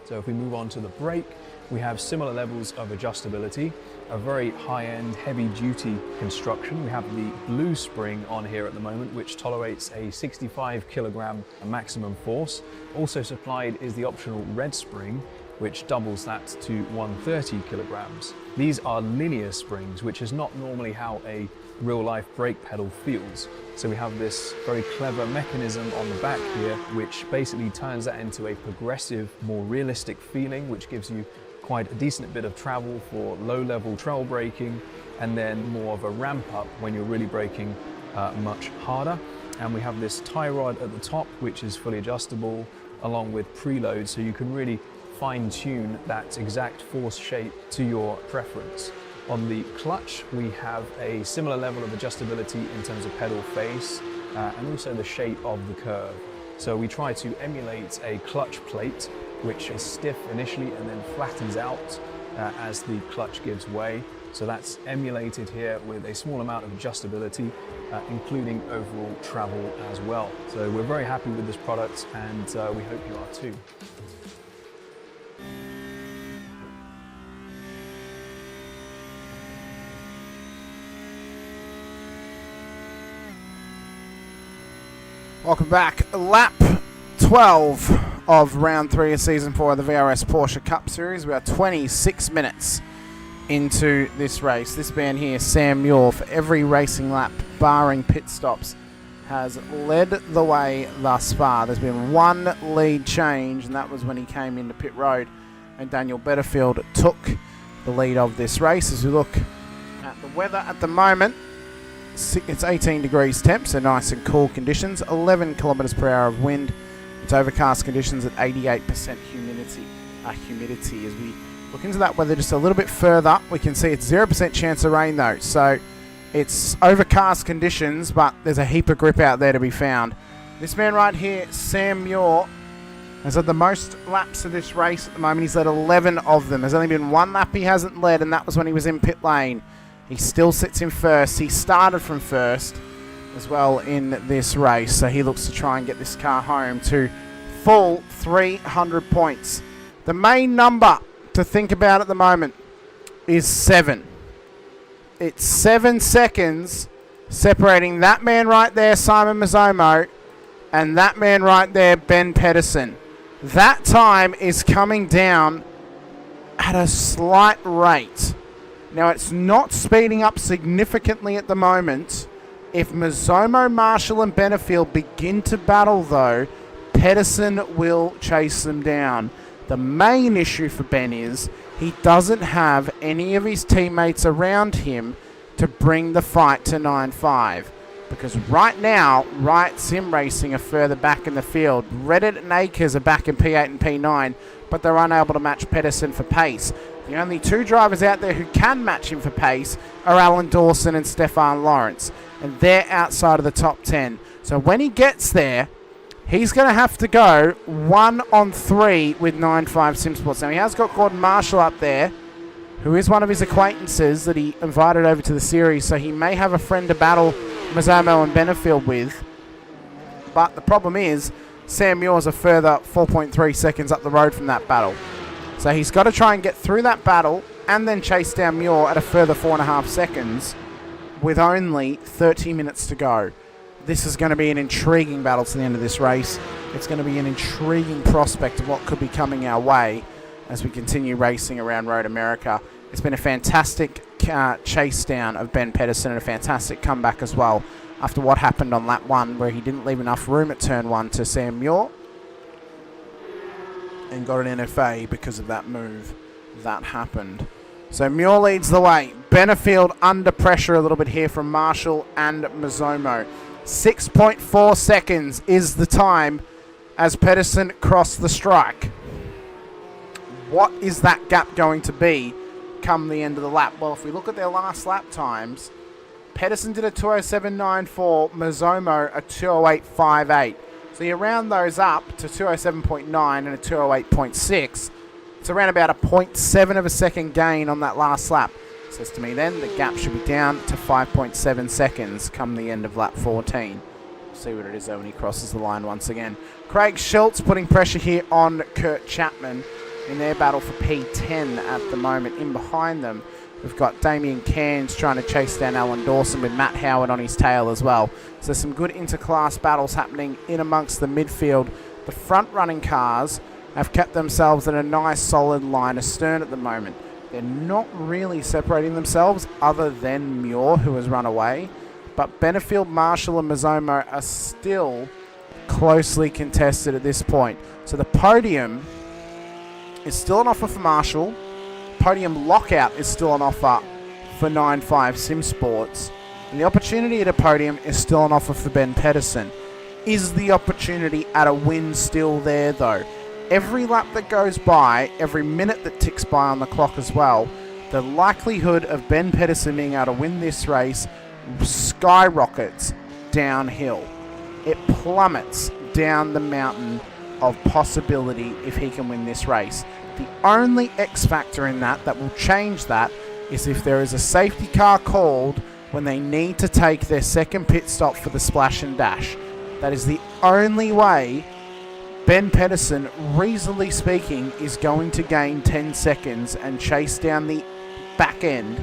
So if we move on to the brake, we have similar levels of adjustability, a very high-end, heavy-duty construction. We have the blue spring on here at the moment, which tolerates a 65 kilogram maximum force. Also supplied is the optional red spring, which doubles that to 130 kilograms. These are linear springs, which is not normally how a real-life brake pedal feels. So we have this very clever mechanism on the back here, which basically turns that into a progressive, more realistic feeling, which gives you quite a decent bit of travel for low-level trail braking, and then more of a ramp up when you're really braking much harder. And we have this tie rod at the top, which is fully adjustable, along with preload, so you can really fine-tune that exact force shape to your preference. On the clutch, we have a similar level of adjustability in terms of pedal face and also the shape of the curve. So we try to emulate a clutch plate, which is stiff initially and then flattens out as the clutch gives way. So that's emulated here with a small amount of adjustability, including overall travel as well. So we're very happy with this product, and we hope you are too. Welcome back. Lap 12 of round 3 of season 4 of the VRS Porsche Cup Series. We are 26 minutes into this race. This man here, Sam Muir, for every racing lap, barring pit stops, has led the way thus far. There's been one lead change, and that was when he came into pit road, and Daniel Betterfield took the lead of this race. As we look at the weather at the moment, it's 18 degrees temp, so nice and cool conditions, 11 kilometers per hour of wind. It's overcast conditions at 88% humidity. As we look into that weather just a little bit further, we can see it's 0% chance of rain though. So it's overcast conditions, but there's a heap of grip out there to be found. This man right here, Sam Muir, has had the most laps of this race at the moment. He's led 11 of them. There's only been one lap he hasn't led, and that was when he was in pit lane. He still sits in first. He started from first as well in this race, so he looks to try and get this car home to full 300 points. The main number to think about at the moment is 7. It's 7 seconds separating that man right there, Simon Mazzomo, and that man right there, Ben Pedersen. That time is coming down at a slight rate. Now, it's not speeding up significantly at the moment. If Mazzomo, Marshall and Benefield begin to battle, though, Pedersen will chase them down. The main issue for Ben is he doesn't have any of his teammates around him to bring the fight to 9.5. Because right now, Riot Sim Racing are further back in the field. Reddit and Akers are back in P8 and P9, but they're unable to match Pedersen for pace. The only two drivers out there who can match him for pace are Alan Dawson and Stefan Lawrence, and they're outside of the top 10. So when he gets there, he's going to have to go 1-on-3 with 9.5 SimSports. Now, he has got Gordon Marshall up there, who is one of his acquaintances that he invited over to the series, so he may have a friend to battle Mazzomo and Benefield with. But the problem is, Sam Muir's a further 4.3 seconds up the road from that battle. So he's got to try and get through that battle and then chase down Muir at a further 4.5 seconds with only 30 minutes to go. This is going to be an intriguing battle to the end of this race. It's going to be an intriguing prospect of what could be coming our way as we continue racing around Road America. It's been a fantastic chase down of Ben Pedersen and a fantastic comeback as well after what happened on lap 1, where he didn't leave enough room at turn 1 to Sam Muir. and got an NFA because of that move that happened. So Muir leads the way. Benefield under pressure a little bit here from Marshall and Mizomo. 6.4 seconds is the time as Pedersen crossed the strike. What is that gap going to be come the end of the lap? Well, if we look at their last lap times, Pedersen did a 207.94, Mizomo a 208.58. So you round those up to 207.9 and a 208.6. It's around about a 0.7 of a second gain on that last lap. Says to me then the gap should be down to 5.7 seconds come the end of lap 14. We'll see what it is though when he crosses the line once again. Craig Schultz putting pressure here on Kurt Chapman in their battle for P10 at the moment. In behind them, we've got Damien Cairns trying to chase down Alan Dawson with Matt Howard on his tail as well. So some good interclass battles happening in amongst the midfield. The front-running cars have kept themselves in a nice solid line astern at the moment. They're not really separating themselves other than Muir, who has run away. But Benefield, Marshall and Mizomo are still closely contested at this point. So the podium is still on offer for Marshall. Podium lockout is still on offer for 9.5 Sim Sports. And the opportunity at a podium is still on offer for Ben Pedersen. Is the opportunity at a win still there though? Every lap that goes by, every minute that ticks by on the clock as well, the likelihood of Ben Pedersen being able to win this race skyrockets downhill. It plummets down the mountain of possibility if he can win this race. The only X factor in that will change that is if there is a safety car called when they need to take their second pit stop for the splash and dash. That is the only way Ben Pedersen, reasonably speaking, is going to gain 10 seconds and chase down the back end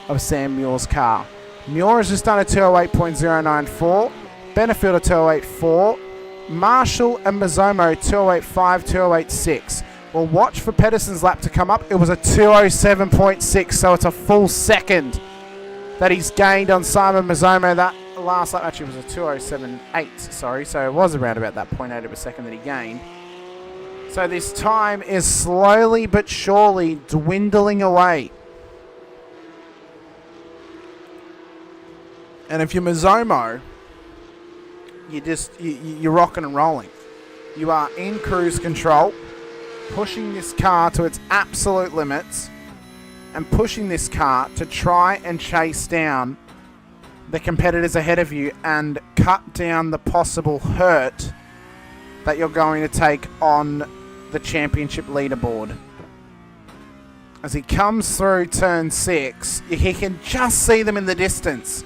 of Sam Muir's car. Muir has just done a 208.094, Benefield a 208.4, Marshall and Mizomo 208.5, 208.6. Well, watch for Pedersen's lap to come up. It was a 207.6, so it's a full second that he's gained on Simon Mizomo. That last lap actually was a 207.8, sorry, so it was around about that 0.8 of a second that he gained. So this time is slowly but surely dwindling away. And if you're Mizomo, you're rocking and rolling. You are in cruise control, pushing this car to its absolute limits and pushing this car to try and chase down the competitors ahead of you and cut down the possible hurt that you're going to take on the championship leaderboard. As he comes through turn 6, he can just see them in the distance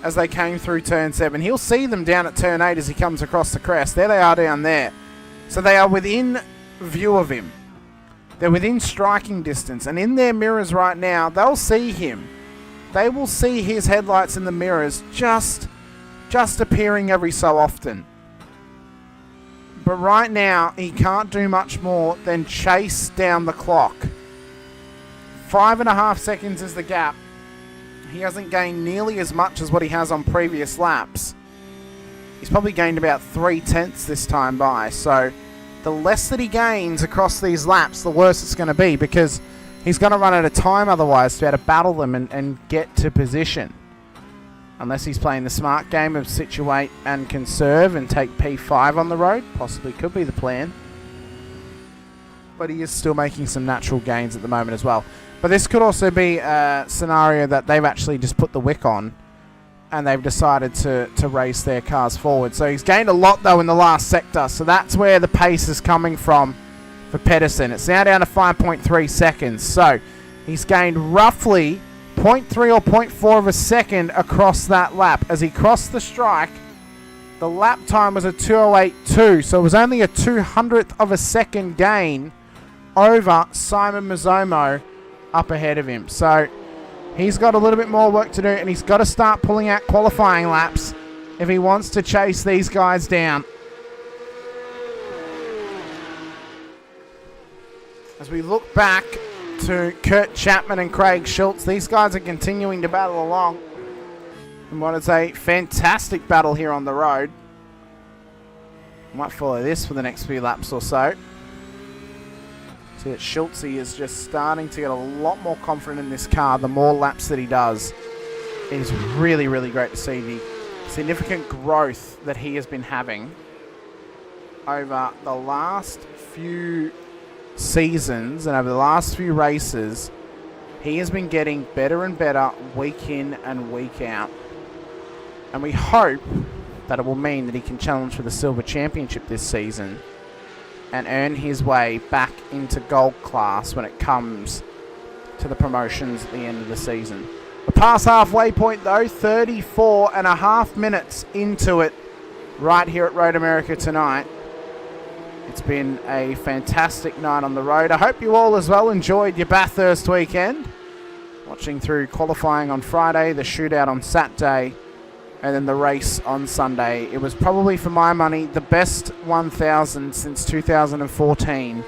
as they came through turn 7. He'll see them down at turn 8 as he comes across the crest. There they are down there. So they are within view of him. They're within striking distance, and in their mirrors right now, they'll see him. They will see his headlights in the mirrors just appearing every so often. But right now, he can't do much more than chase down the clock. 5.5 seconds is the gap. He hasn't gained nearly as much as what he has on previous laps. He's probably gained about 3/10 this time by, so the less that he gains across these laps, the worse it's going to be, because he's going to run out of time otherwise to be able to battle them and get to position. Unless he's playing the smart game of situate and conserve and take P5 on the road. Possibly could be the plan. But he is still making some natural gains at the moment as well. But this could also be a scenario that they've actually just put the wick on and they've decided to race their cars forward. So he's gained a lot though in the last sector. So that's where the pace is coming from for Pedersen. It's now down to 5.3 seconds. So he's gained roughly 0.3 or 0.4 of a second across that lap. As he crossed the strike, the lap time was a 208.2. So it was only a 200th of a second gain over Simon Mizomo up ahead of him. So he's got a little bit more work to do, and he's got to start pulling out qualifying laps if he wants to chase these guys down. As we look back to Kurt Chapman and Craig Schultz, these guys are continuing to battle along in what is a fantastic battle here on the road. Might follow this for the next few laps or so. See that Schultze is just starting to get a lot more confident in this car the more laps that he does. It is really, really great to see the significant growth that he has been having over the last few seasons and over the last few races. He has been getting better and better week in and week out. And we hope that it will mean that he can challenge for the Silver Championship this season and earn his way back into gold class when it comes to the promotions at the end of the season. We're past halfway point though, 34 and a half minutes into it right here at Road America tonight. It's been a fantastic night on the road. I hope you all as well enjoyed your Bathurst weekend. Watching through qualifying on Friday, the shootout on Saturday, and then the race on Sunday. It was probably, for my money, the best 1000 since 2014.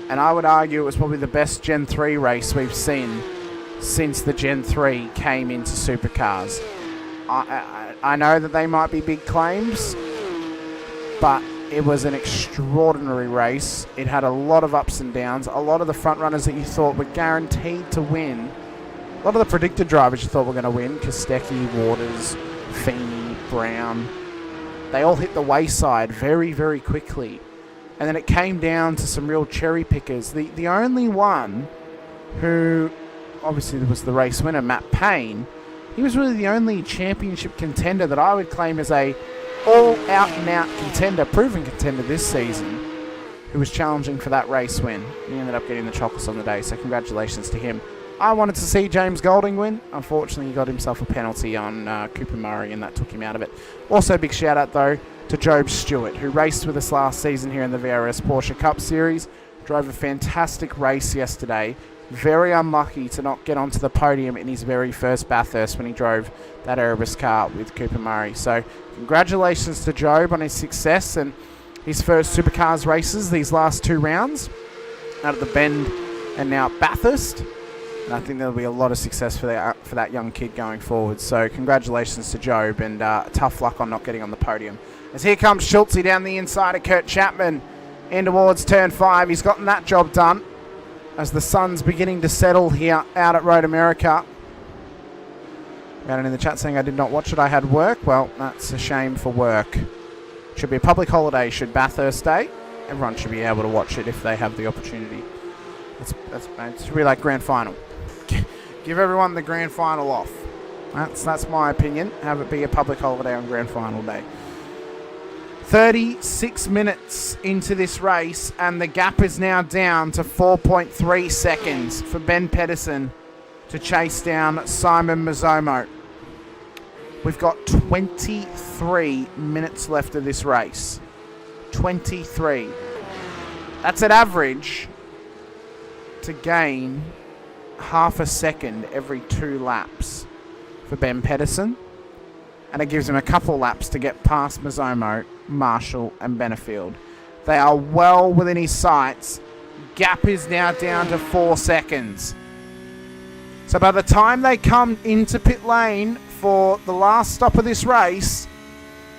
And I would argue it was probably the best Gen 3 race we've seen since the Gen 3 came into supercars. I know that they might be big claims, but it was an extraordinary race. It had a lot of ups and downs. A lot of the front runners that you thought were guaranteed to win, a lot of the predicted drivers you thought were going to win, Kostecki, Waters, Feeney, Brown, they all hit the wayside very, very quickly. And then it came down to some real cherry pickers. The only one who obviously was the race winner, Matt Payne, he was really the only championship contender that I would claim as a all-out-and-out contender, proven contender this season, who was challenging for that race win. He ended up getting the chocolates on the day, so congratulations to him. I wanted to see James Golding win. Unfortunately, he got himself a penalty on Cooper Murray, and that took him out of it. Also, big shout-out, though, to Job Stewart, who raced with us last season here in the VRS Porsche Cup Series. Drove a fantastic race yesterday. Very unlucky to not get onto the podium in his very first Bathurst when he drove that Erebus car with Cooper Murray. So congratulations to Job on his success and his first Supercars races these last two rounds out of the Bend and now Bathurst. And I think there'll be a lot of success for that young kid going forward. So congratulations to Job, and tough luck on not getting on the podium. As here comes Schultze down the inside of Kurt Chapman in towards turn 5. He's gotten that job done as the sun's beginning to settle here out at Road America. Got in the chat saying I did not watch it, I had work. Well, that's a shame for work. Should be a public holiday, should Bathurst Day. Everyone should be able to watch it if they have the opportunity. It's really like grand final. Give everyone the grand final off. That's my opinion. Have it be a public holiday on grand final day. 36 minutes into this race, and the gap is now down to 4.3 seconds for Ben Pedersen to chase down Simon Mazzomo. We've got 23 minutes left of this race. 23. That's an average to gain half a second every 2 laps for Ben Pedersen. And it gives him a couple laps to get past Mazzomo, Marshall and Benefield. They are well within his sights. Gap is now down to 4 seconds. So by the time they come into pit lane for the last stop of this race,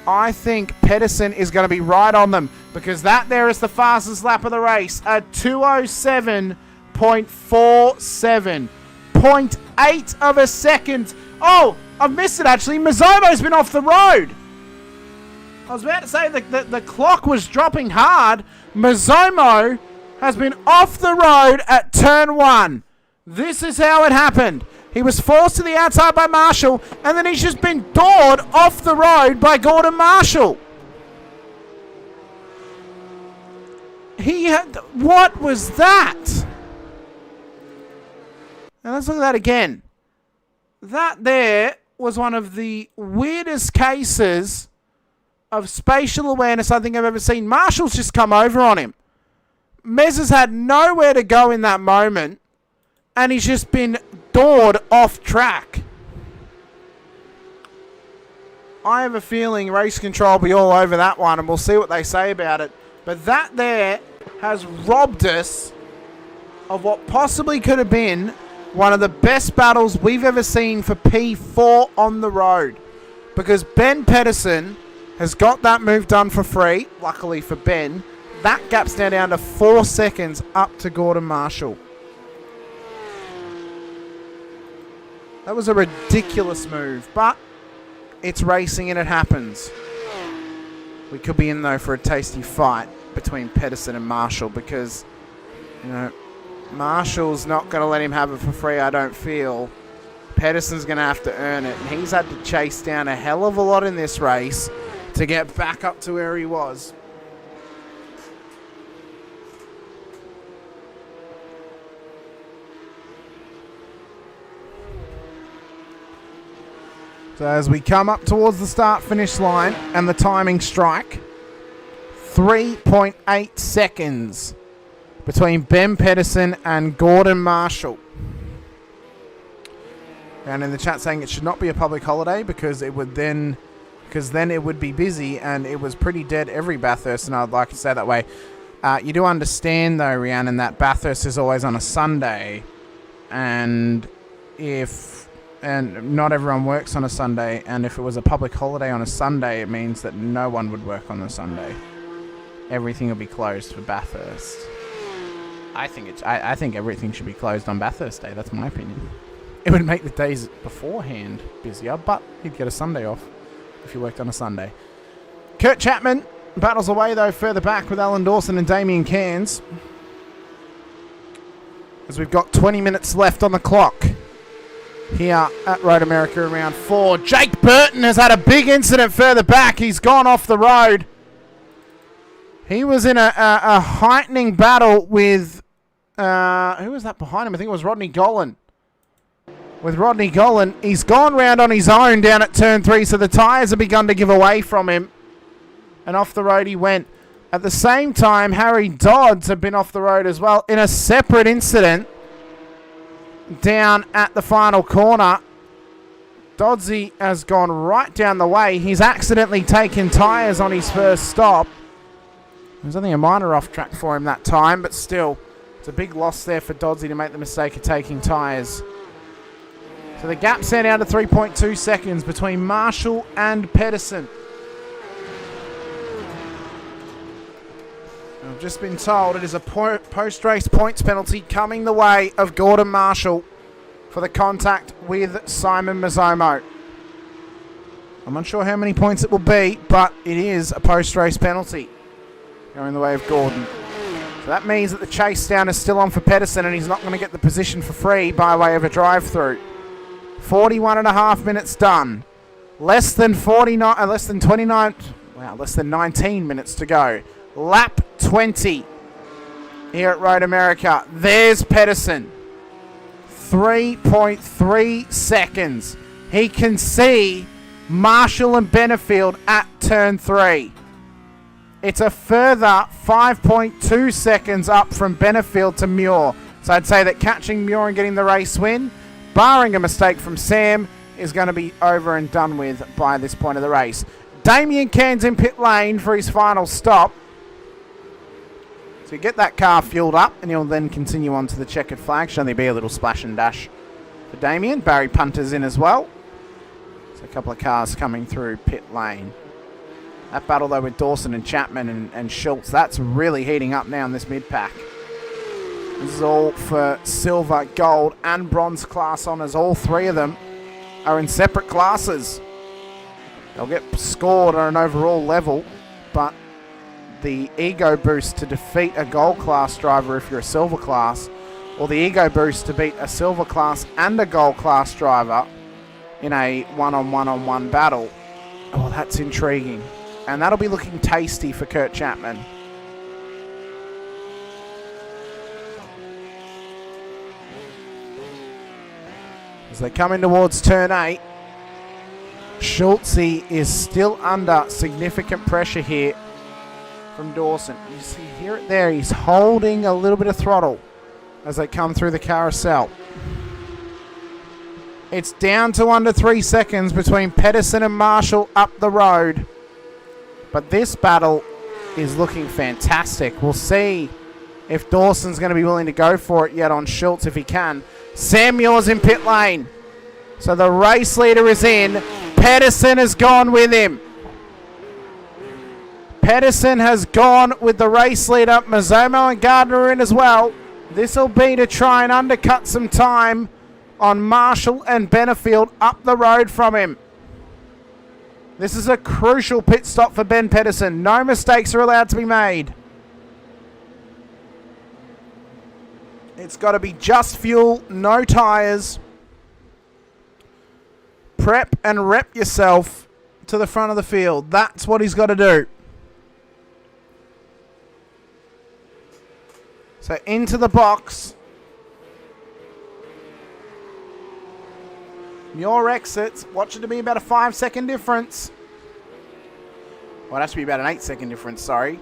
I think Pedersen is going to be right on them, because that there is the fastest lap of the race at 2:07.47. 0.8 of a second. Oh, I've missed it actually. Mazzomo's been off the road. I was about to say the clock was dropping hard. Mazzomo has been off the road at turn 1. This is how it happened. He was forced to the outside by Marshall, and then he's just been doored off the road by Gordon Marshall. What was that? Now let's look at that again. That there was one of the weirdest cases of spatial awareness I think I've ever seen. Marshall's just come over on him. Mez has had nowhere to go in that moment, and he's just been doored off track. I have a feeling race control will be all over that one, and we'll see what they say about it. But that there has robbed us of what possibly could have been one of the best battles we've ever seen for P4 on the road. Because Ben Pedersen has got that move done for free, luckily for Ben. That gap's now down to 4 seconds up to Gordon Marshall. That was a ridiculous move, but it's racing and it happens. We could be in, though, for a tasty fight between Pedersen and Marshall because, you know, Marshall's not going to let him have it for free, I don't feel. Pedersen's going to have to earn it, and he's had to chase down a hell of a lot in this race to get back up to where he was. So as we come up towards the start-finish line and the timing strike, 3.8 seconds between Ben Pedersen and Gordon Marshall. And in the chat saying it should not be a public holiday because it would then it would be busy, and it was pretty dead every Bathurst, and I'd like to say that way. You do understand though, Rhiannon, that Bathurst is always on a Sunday, and not everyone works on a Sunday, and if it was a public holiday on a Sunday, it means that no one would work on the Sunday. Everything will be closed for Bathurst. I think everything should be closed on Bathurst Day. That's my opinion. It would make the days beforehand busier, but you'd get a Sunday off if you worked on a Sunday. Kurt Chapman battles away, though, further back with Alan Dawson and Damien Cairns. As we've got 20 minutes left on the clock here at Road America in round 4. Jake Burton has had a big incident further back. He's gone off the road. He was in a heightening battle with... who was that behind him? I think it was Rodney Gollan. With Rodney Gollan, he's gone round on his own down at turn 3, so the tyres have begun to give away from him. And off the road he went. At the same time, Harry Dodds had been off the road as well in a separate incident down at the final corner. Doddsy has gone right down the way. He's accidentally taken tyres on his first stop. There's only a minor off track for him that time, but still, it's a big loss there for Doddsy to make the mistake of taking tyres. So the gap's now down to 3.2 seconds between Marshall and Pedersen. I've just been told it is a post-race points penalty coming the way of Gordon Marshall for the contact with Simon Mazzomo. I'm unsure how many points it will be, but it is a post-race penalty going the way of Gordon. So that means that the chase down is still on for Pedersen, and he's not going to get the position for free by way of a drive-through. 41.5 minutes done. Less than 19 minutes to go. Lap 20 here at Road America. There's Pedersen. 3.3 seconds. He can see Marshall and Benefield at turn 3. It's a further 5.2 seconds up from Benefield to Muir. So I'd say that catching Muir and getting the race win, barring a mistake from Sam, is going to be over and done with by this point of the race. Damien Cairns in pit lane for his final stop. So you get that car fueled up, and he'll then continue on to the checkered flag. Should only be a little splash and dash for Damien. Barry Punter's in as well. So a couple of cars coming through pit lane. That battle, though, with Dawson and Chapman and Schultz, that's really heating up now in this mid-pack. This is all for silver, gold, and bronze class honours. All three of them are in separate classes. They'll get scored on an overall level, but the ego boost to defeat a gold class driver if you're a silver class, or the ego boost to beat a silver class and a gold class driver in a one-on-one-on-one battle. Oh, that's intriguing. And that'll be looking tasty for Kurt Chapman. As they come in towards turn 8, Schultze is still under significant pressure here from Dawson. You see here it there, he's holding a little bit of throttle as they come through the carousel. It's down to under 3 seconds between Pedersen and Marshall up the road. But this battle is looking fantastic. We'll see if Dawson's going to be willing to go for it yet on Schultz if he can. Sam Muir's in pit lane. So the race leader is in. Pedersen has gone with him. Pedersen has gone with the race leader. Mazzomo and Gardner are in as well. This will be to try and undercut some time on Marshall and Benefield up the road from him. This is a crucial pit stop for Ben Pedersen. No mistakes are allowed to be made. It's got to be just fuel, no tyres. Prep and rep yourself to the front of the field. That's what he's got to do. So into the box. Muir exits. Watch it to be about a 5-second difference. Well, it has to be about an 8-second difference, sorry.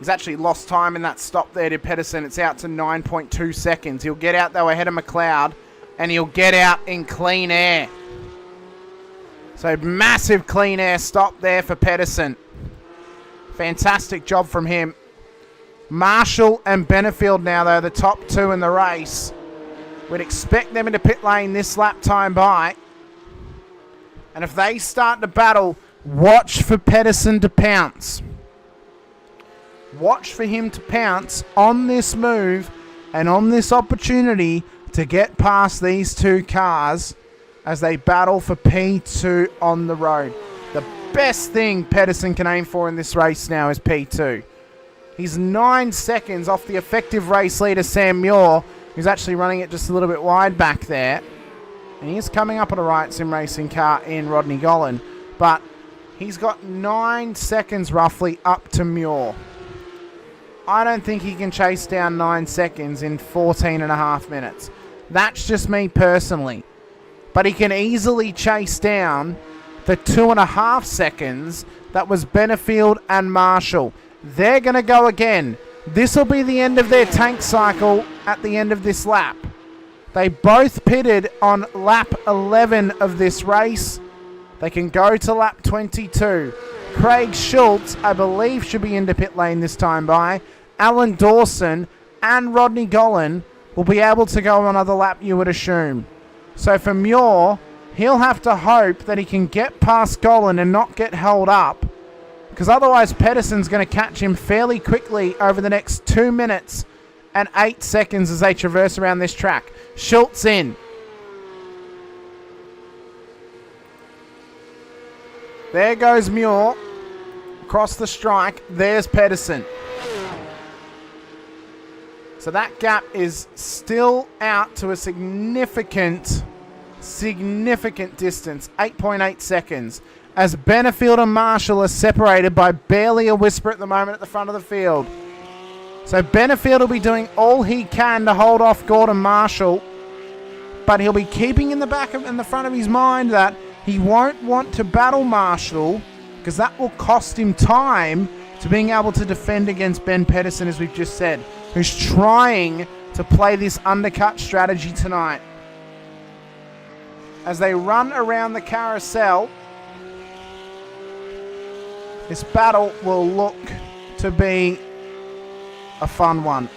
He's actually lost time in that stop there to Pedersen. It's out to 9.2 seconds. He'll get out, though, ahead of McLeod. And he'll get out in clean air. So massive clean air stop there for Pedersen. Fantastic job from him. Marshall and Benefield now, though, the top two in the race. We'd expect them into pit lane this lap time by. And if they start to battle, watch for Pedersen to pounce. Watch for him to pounce on this move and on this opportunity to get past these two cars as they battle for P2 on the road. The best thing Pedersen can aim for in this race now is P2. He's 9 seconds off the effective race leader, Sam Muir, who's actually running it just a little bit wide back there. And he is coming up on a right sim racing car in Rodney Gollan. But he's got 9 seconds roughly up to Muir. I don't think he can chase down 9 seconds in 14 and a half minutes. That's just me personally. But he can easily chase down the 2.5 seconds that was Benefield and Marshall. They're going to go again. This will be the end of their tank cycle at the end of this lap. They both pitted on lap 11 of this race. They can go to lap 22. Craig Schultz, I believe, should be into pit lane this time by. Alan Dawson and Rodney Gollan will be able to go another lap, you would assume. So for Muir, he'll have to hope that he can get past Gollan and not get held up, because otherwise Pedersen's going to catch him fairly quickly over the next 2 minutes and 8 seconds as they traverse around this track. Schultz in. There goes Muir. Across the strike, there's Pedersen. So that gap is still out to a significant distance, 8.8 seconds, as Benefield and Marshall are separated by barely a whisper at the moment at the front of the field. So Benefield will be doing all he can to hold off Gordon Marshall, but he'll be keeping in the front of his mind that he won't want to battle Marshall, because that will cost him time to being able to defend against Ben Pedersen, as we've just said, who's trying to play this undercut strategy tonight. As they run around the carousel, this battle will look to be a fun one.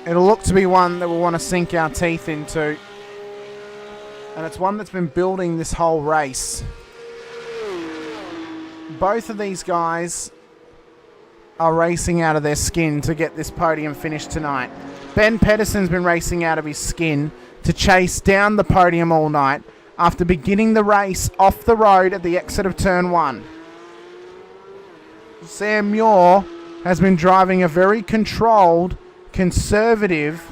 It'll look to be one that we'll want to sink our teeth into. And it's one that's been building this whole race. Both of these guys are racing out of their skin to get this podium finish tonight. Ben Pedersen's been racing out of his skin to chase down the podium all night after beginning the race off the road at the exit of turn 1. Sam Muir has been driving a very controlled, conservative,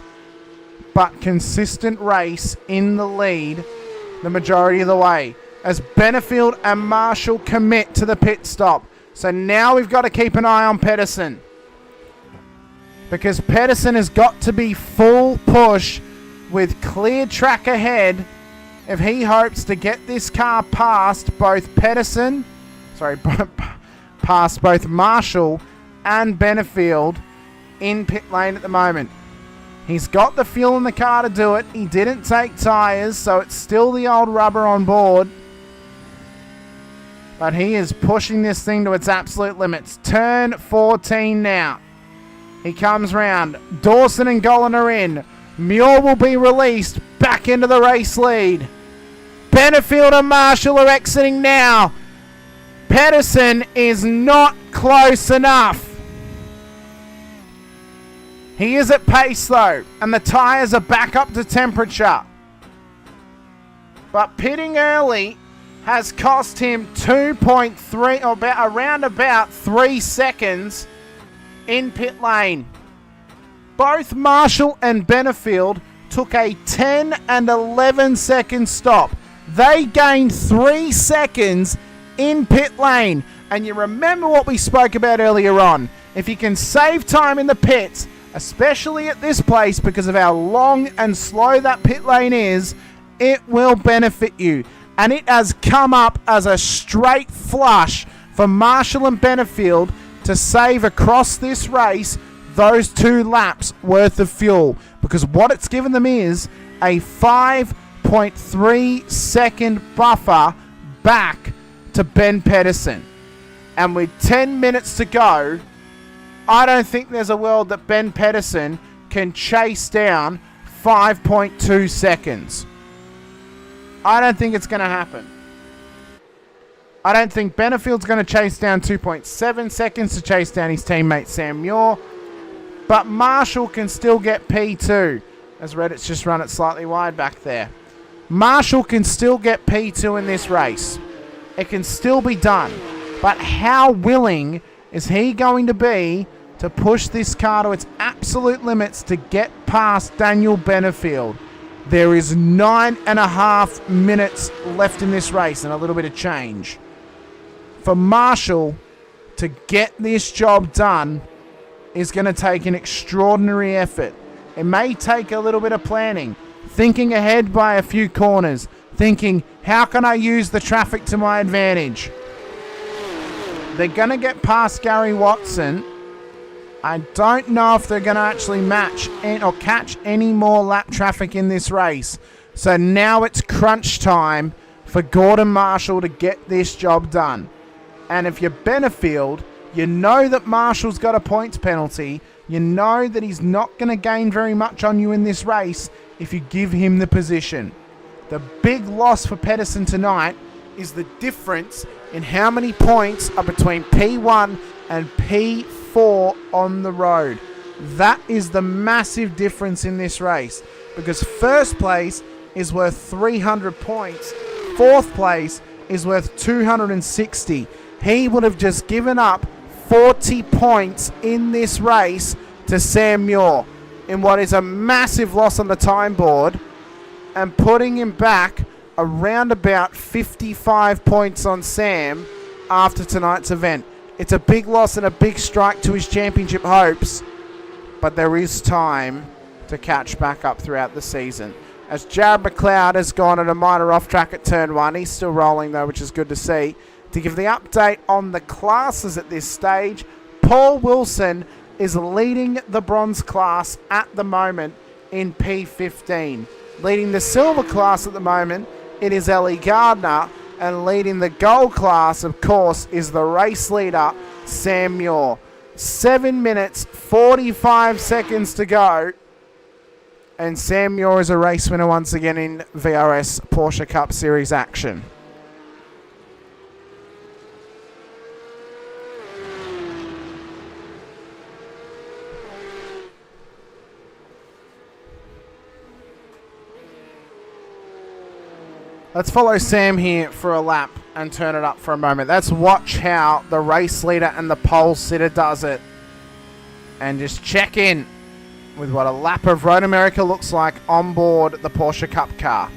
but consistent race in the lead the majority of the way, as Benefield and Marshall commit to the pit stop. So now we've got to keep an eye on Pedersen, because Pedersen has got to be full push with clear track ahead if he hopes to get this car past both past both Marshall and Benefield in pit lane at the moment. He's got the fuel in the car to do it. He didn't take tyres, so it's still the old rubber on board. But he is pushing this thing to its absolute limits. Turn 14 now. He comes round. Dawson and Gollan are in. Muir will be released back into the race lead. Benefield and Marshall are exiting now. Pedersen is not close enough. He is at pace though, and the tyres are back up to temperature. But pitting early has cost him 2.3 or around about 3 seconds in pit lane. Both Marshall and Benefield took a 10 and 11 second stop. They gained 3 seconds in pit lane. And you remember what we spoke about earlier on. If you can save time in the pits, especially at this place because of how long and slow that pit lane is, it will benefit you. And it has come up as a straight flush for Marshall and Benefield to save across this race those 2 laps worth of fuel, because what it's given them is a 5.3 second buffer back to Ben Pedersen. And with 10 minutes to go, I don't think there's a world that Ben Pedersen can chase down 5.2 seconds. I don't think it's going to happen. I don't think Benefield's going to chase down 2.7 seconds to chase down his teammate Sam Muir. But Marshall can still get P2. As Reddit's just run it slightly wide back there. Marshall can still get P2 in this race. It can still be done. But how willing is he going to be to push this car to its absolute limits to get past Daniel Benefield? There is 9.5 minutes left in this race and a little bit of change. For Marshall to get this job done is going to take an extraordinary effort. It may take a little bit of planning, thinking ahead by a few corners, thinking, how can I use the traffic to my advantage? They're going to get past Gary Watson. I don't know if they're going to actually match or catch any more lap traffic in this race. So now it's crunch time for Gordon Marshall to get this job done. And if you're Benefield, you know that Marshall's got a points penalty. You know that he's not going to gain very much on you in this race if you give him the position. The big loss for Pedersen tonight is the difference in how many points are between P1 and P4 on the road. That is the massive difference in this race, because first place is worth 300 points. Fourth place is worth 260. He would have just given up 40 points in this race to Sam Muir in what is a massive loss on the time board, and putting him back around about 55 points on Sam after tonight's event. It's a big loss and a big strike to his championship hopes, but there is time to catch back up throughout the season. As Jared McLeod has gone at a minor off track at turn 1, he's still rolling though, which is good to see. To give the update on the classes at this stage, Paul Wilson is leading the bronze class at the moment in P15. Leading the silver class at the moment, it is Ellie Gardner, and leading the gold class, of course, is the race leader, Sam Muir. 7 minutes, 45 seconds to go, and Sam Muir is a race winner once again in VRS Porsche Cup Series action. Let's follow Sam here for a lap and turn it up for a moment. Let's watch how the race leader and the pole sitter does it. And just check in with what a lap of Road America looks like on board the Porsche Cup car.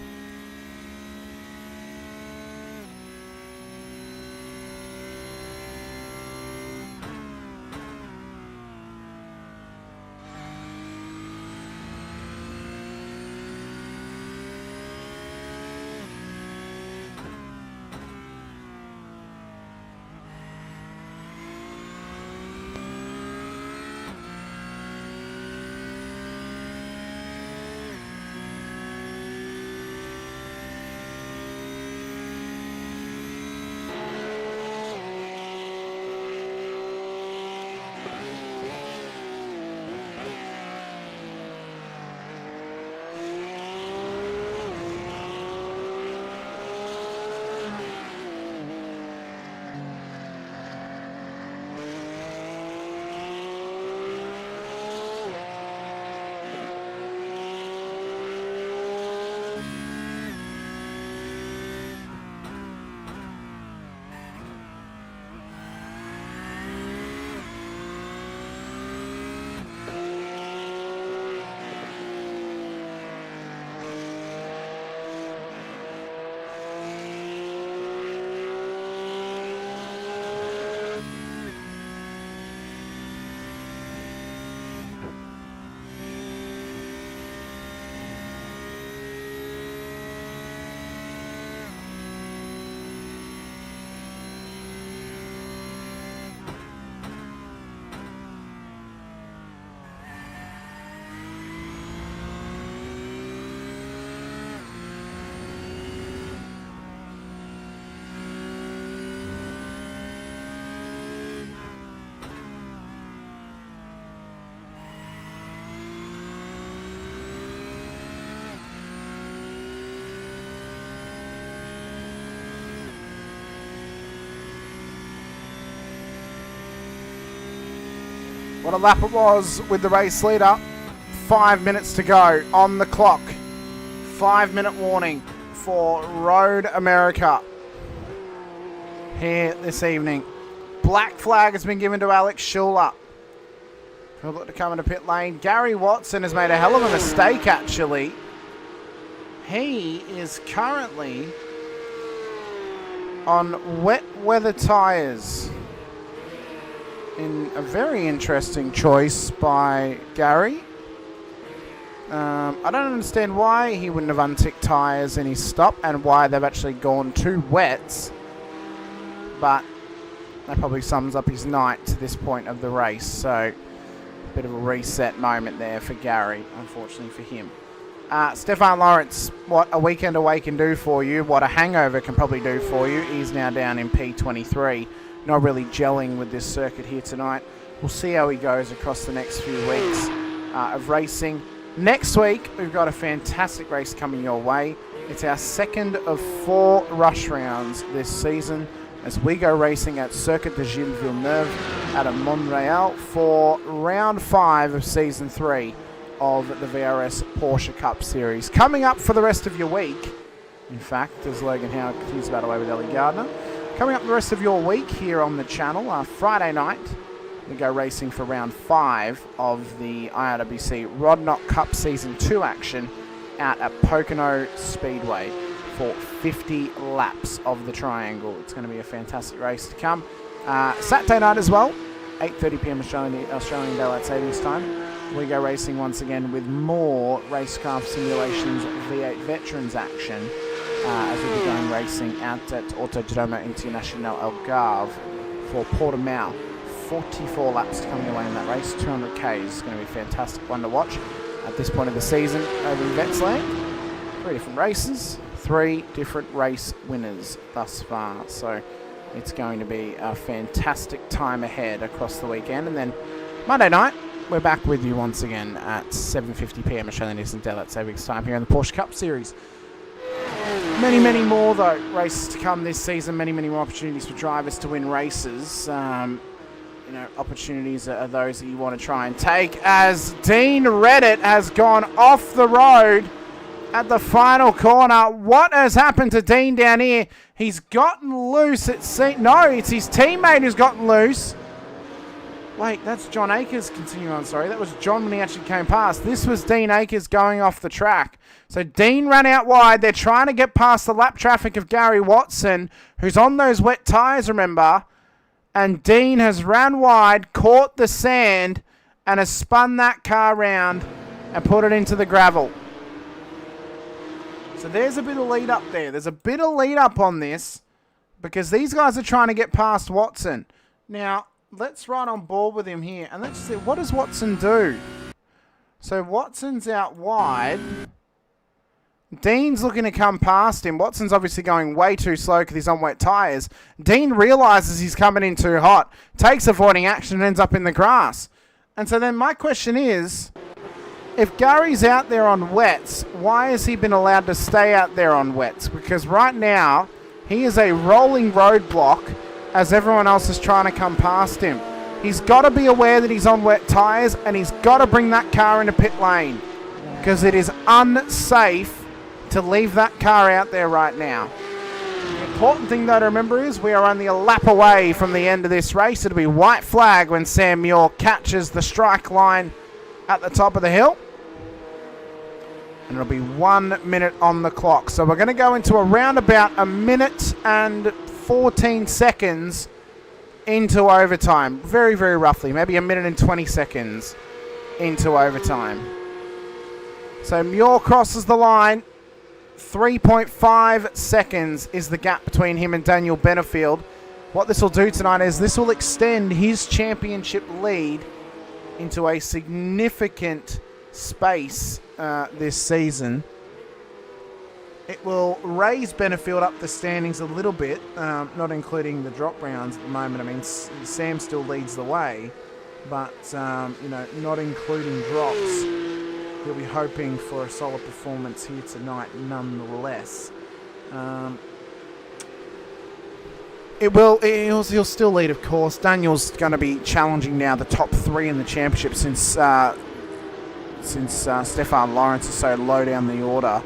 What a lap it was with the race leader. 5 minutes to go on the clock. 5-minute warning for Road America here this evening. Black flag has been given to Alex Schuler. He'll look to come into pit lane. Gary Watson has made a hell of a mistake, actually. He is currently on wet weather tyres. In a very interesting choice by Gary. I don't understand why he wouldn't have unticked tyres in his stop and why they've actually gone to wets. But that probably sums up his night to this point of the race. So, a bit of a reset moment there for Gary, unfortunately for him. Stefan Lawrence, what a weekend away can do for you, what a hangover can probably do for you. He's now down in P23. Not really gelling with this circuit here tonight. We'll see how he goes across the next few weeks of racing. Next week, we've got a fantastic race coming your way. It's our second of 4 rush rounds this season as we go racing at Circuit de Gilles Villeneuve out of Montreal for round 5 of season 3 of the VRS Porsche Cup Series. Coming up for the rest of your week, in fact, as Logan Howard continues about away with Ellie Gardner, coming up the rest of your week here on the channel, Friday night, we go racing for round 5 of the IRWC Rodnock Cup Season 2 action out at Pocono Speedway for 50 laps of the triangle. It's going to be a fantastic race to come. Saturday night as well, 8:30 p.m. Australian Daylight Savings Time. We go racing once again with more Racecraft Simulations V8 Veterans action as we'll be going racing out at Autodromo Internacional Algarve for Portimao. 44 laps to come away in that race, 200 Ks. It's going to be a fantastic one to watch at this point of the season over in Vetsland. 3 different races, 3 different race winners thus far. So it's going to be a fantastic time ahead across the weekend. And then Monday night, we're back with you once again at 7:50 p.m. Australian Eastern Daylight Savings Time here in the Porsche Cup Series. Many, many more, though, races to come this season. Many, many more opportunities for drivers to win races. Opportunities are those that you want to try and take as Dean Reddit has gone off the road at the final corner. What has happened to Dean down here? He's gotten loose. No, it's his teammate who's gotten loose. Wait, that's John Akers continuing on. Sorry, that was John when he actually came past. This was Dean Akers going off the track. So Dean ran out wide. They're trying to get past the lap traffic of Gary Watson, who's on those wet tyres, remember. And Dean has ran wide, caught the sand, and has spun that car round and put it into the gravel. So there's a bit of lead up there. There's a bit of lead up on this because these guys are trying to get past Watson. Now, let's ride on board with him here. And let's see, what does Watson do? So Watson's out wide. Dean's looking to come past him. Watson's obviously going way too slow because he's on wet tyres. Dean realises he's coming in too hot, takes avoiding action and ends up in the grass. And so then my question is, if Gary's out there on wets, why has he been allowed to stay out there on wets? Because right now, he is a rolling roadblock as everyone else is trying to come past him. He's got to be aware that he's on wet tyres and he's got to bring that car into pit lane because it is unsafe to leave that car out there right now. The important thing though to remember is we are only a lap away from the end of this race. It'll be white flag when Sam Muir catches the strike line at the top of the hill. And it'll be 1 minute on the clock. So we're going to go into around about a minute and 14 seconds into overtime. Very, very roughly. Maybe a minute and 20 seconds into overtime. So Muir crosses the line. 3.5 seconds is the gap between him and Daniel Benefield. What this will do tonight is this will extend his championship lead into a significant space this season. It will raise Benefield up the standings a little bit, not including the drop rounds at the moment. I mean, Sam still leads the way, but not including drops. He'll be hoping for a solid performance here tonight nonetheless. He'll still lead, of course. Daniel's going to be challenging now the top 3 in the championship since Stefan Lawrence is so low down the order.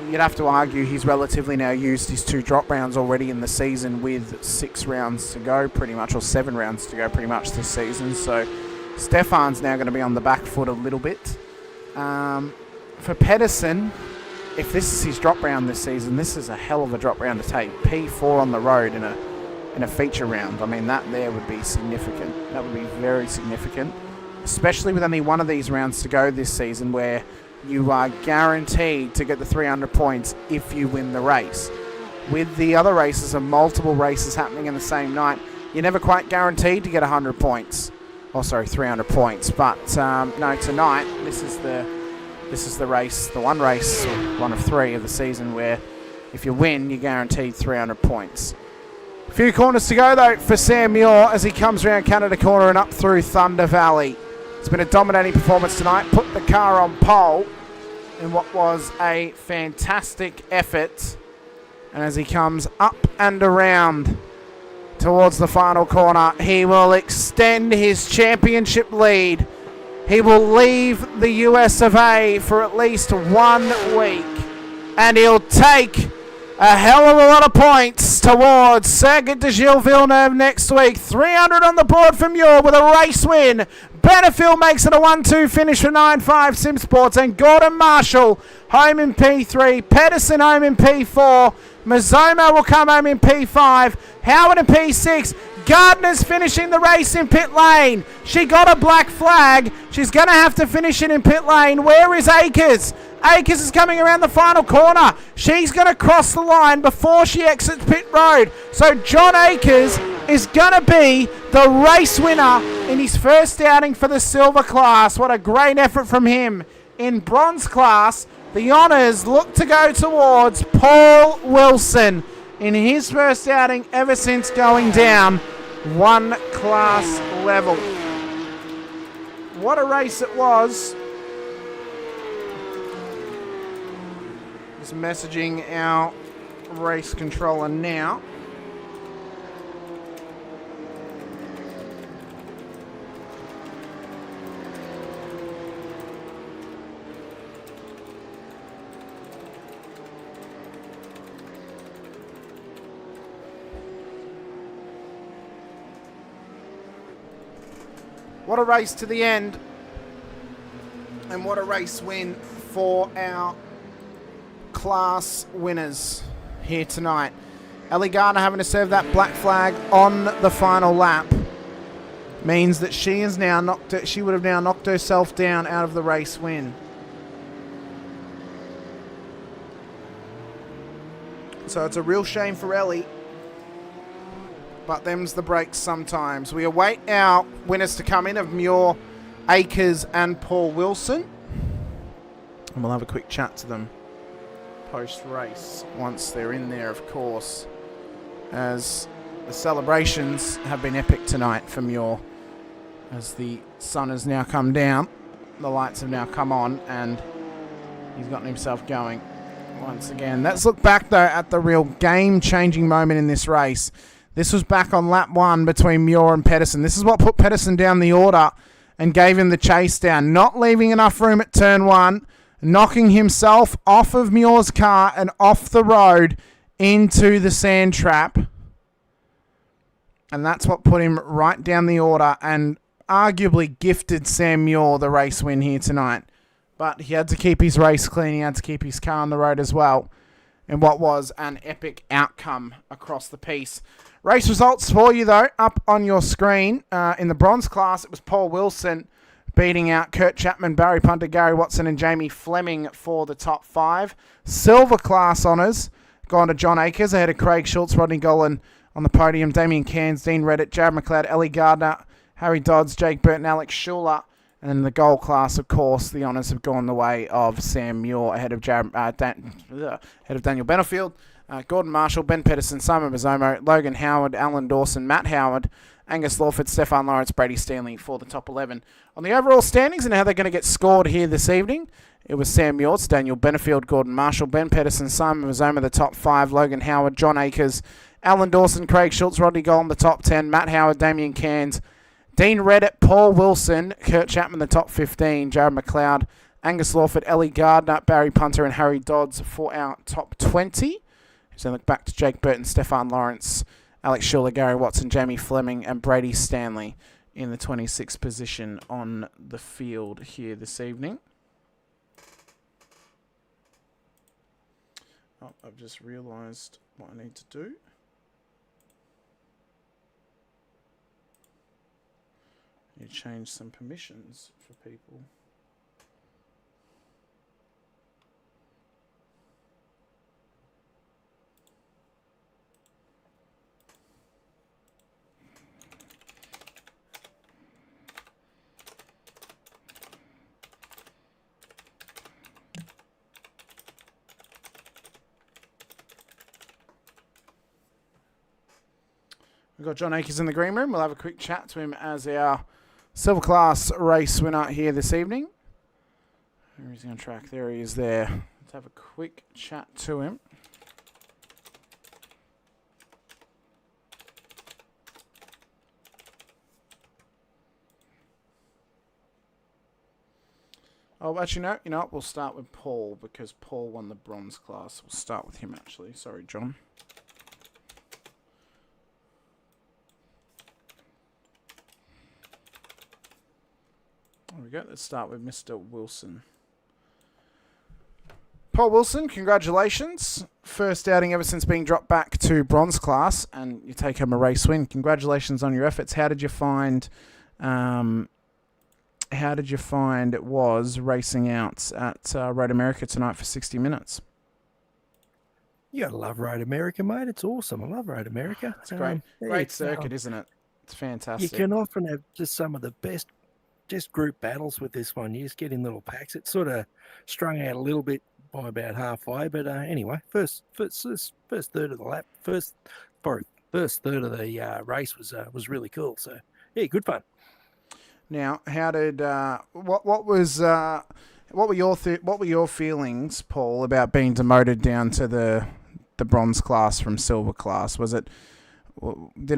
You'd have to argue he's relatively now used his 2 drop rounds already in the season with 6 rounds to go pretty much, or 7 rounds to go pretty much this season. So Stefan's now going to be on the back foot a little bit. For Pedersen, if this is his drop round this season, this is a hell of a drop round to take. P4 on the road in a feature round. I mean, that there would be significant. That would be very significant, especially with only one of these rounds to go this season, where you are guaranteed to get the 300 points if you win the race. With the other races and multiple races happening in the same night, you're never quite guaranteed to get 100 points. Oh, sorry, 300 points. But no, tonight this is the race, the one race, one of 3 of the season, where if you win, you're guaranteed 300 points. A few corners to go though for Sam Muir as he comes around Canada Corner and up through Thunder Valley. It's been a dominating performance tonight. Put the car on pole in what was a fantastic effort. And as he comes up and around towards the final corner, he will extend his championship lead. He will leave the US of A for at least 1 week. And he'll take a hell of a lot of points towards Circuit de Gilles Villeneuve next week. 300 on the board for Muir with a race win. Benefield makes it a 1-2 finish for 9-5 Sim Sports. And Gordon Marshall home in P3. Pedersen home in P4. Mazzomo will come home in P5. Howard in P6. Gardner's finishing the race in pit lane. She got a black flag. She's going to have to finish it in pit lane. Where is Akers? Akers is coming around the final corner. She's going to cross the line before she exits pit road. So John Akers is going to be the race winner in his first outing for the silver class. What a great effort from him. In bronze class, the honours look to go towards Paul Wilson in his first outing ever since going down 1 class level. What a race it was. Just messaging our race controller now. What a race to the end. And what a race win for our class winners here tonight. Ellie Gardner having to serve that black flag on the final lap means that she would have now knocked herself down out of the race win. So it's a real shame for Ellie. But them's the breaks sometimes. We await our winners to come in of Muir, Akers and Paul Wilson. And we'll have a quick chat to them post-race once they're in there, of course. As the celebrations have been epic tonight for Muir. As the sun has now come down, the lights have now come on, and he's gotten himself going once again. Let's look back, though, at the real game-changing moment in this race. This was back on lap 1 between Muir and Pedersen. This is what put Pedersen down the order and gave him the chase down. Not leaving enough room at turn 1, knocking himself off of Muir's car and off the road into the sand trap. And that's what put him right down the order and arguably gifted Sam Muir the race win here tonight. But he had to keep his race clean. He had to keep his car on the road as well. And what was an epic outcome across the piece. Race results for you, though, up on your screen. In the bronze class, it was Paul Wilson beating out Kurt Chapman, Barry Punter, Gary Watson and Jamie Fleming for the top 5. Silver class honours gone to John Akers ahead of Craig Schultz, Rodney Golan on the podium, Damien Cairns, Dean Reddit, Jared McLeod, Ellie Gardner, Harry Dodds, Jake Burton, Alex Schuler. And in the gold class, of course, the honours have gone the way of Sam Muir ahead of Daniel Benefield, Gordon Marshall, Ben Pedersen, Simon Mazzomo, Logan Howard, Alan Dawson, Matt Howard, Angus Lawford, Stefan Lawrence, Brady Stanley for the top 11. On the overall standings and how they're going to get scored here this evening, it was Sam Muir, Daniel Benefield, Gordon Marshall, Ben Pedersen, Simon Mazzomo, the top 5, Logan Howard, John Akers, Alan Dawson, Craig Schultz, Rodney Gold in the top 10. Matt Howard, Damien Cairns, Dean Reddit, Paul Wilson, Kurt Chapman, the top 15. Jared McLeod, Angus Lawford, Ellie Gardner, Barry Punter, and Harry Dodds for our top 20. So look back to Jake Burton, Stefan Lawrence, Alex Schuler, Gary Watson, Jamie Fleming, and Brady Stanley in the 26th position on the field here this evening. Oh, I've just realised what I need to do. You change some permissions for people. We've got John Akers in the green room. We'll have a quick chat to him as our Silver Class race winner here this evening. Where is he on track? There he is there. Let's have a quick chat to him. Oh, actually, no. You know what? We'll start with Paul because Paul won the bronze class. We'll start with him, actually. Sorry, John. There we go. Let's start with Mr. Wilson. Paul Wilson, congratulations. First outing ever since being dropped back to bronze class, and you take home a race win. Congratulations on your efforts. How did you find it was racing out at Road America tonight for 60 minutes? You gotta love Road America, mate. It's awesome. I love Road America. It's great. Great circuit, isn't it? It's fantastic. You can often have just some of the best just group battles with this one. You just get in little packs. It's sort of strung out a little bit by about halfway, but anyway, first third of the lap, first third of the race was really cool. So yeah, good fun. Now, how did what were your feelings, Paul, about being demoted down to the bronze class from silver class? Did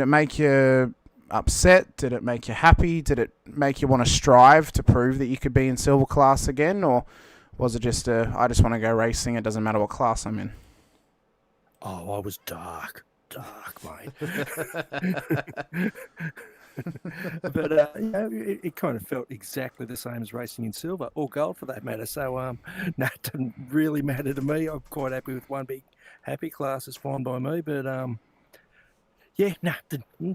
it make you upset? Did it make you happy? Did it make you want to strive to prove that you could be in silver class again, or was it just I just want to go racing? It doesn't matter what class I'm in. Oh, I was dark, mate. But it kind of felt exactly the same as racing in silver or gold for that matter. So no, it didn't really matter to me. I'm quite happy with one big happy class. It's fine by me. But yeah, no,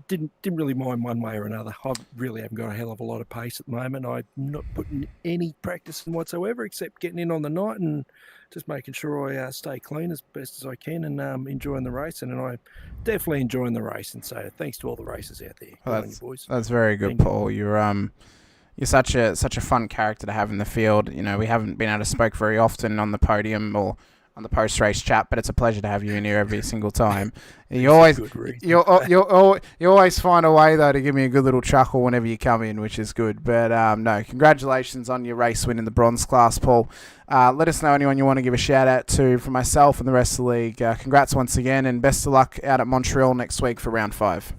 didn't really mind one way or another. I really haven't got a hell of a lot of pace at the moment. I'm not putting any practice in whatsoever except getting in on the night and just making sure I stay clean as best as I can and enjoying the racing. And I'm definitely enjoying the racing. So thanks to all the racers out there. Well, you boys. That's very good, Paul. You're such a fun character to have in the field. You know, we haven't been able to speak very often on the podium or on the post-race chat, but it's a pleasure to have you in here every single time. You always find a way though to give me a good little chuckle whenever you come in, which is good. But no, congratulations on your race win in the bronze class, Paul. Let us know anyone you want to give a shout out to from myself and the rest of the league. Congrats once again, and best of luck out at Montreal next week for round 5.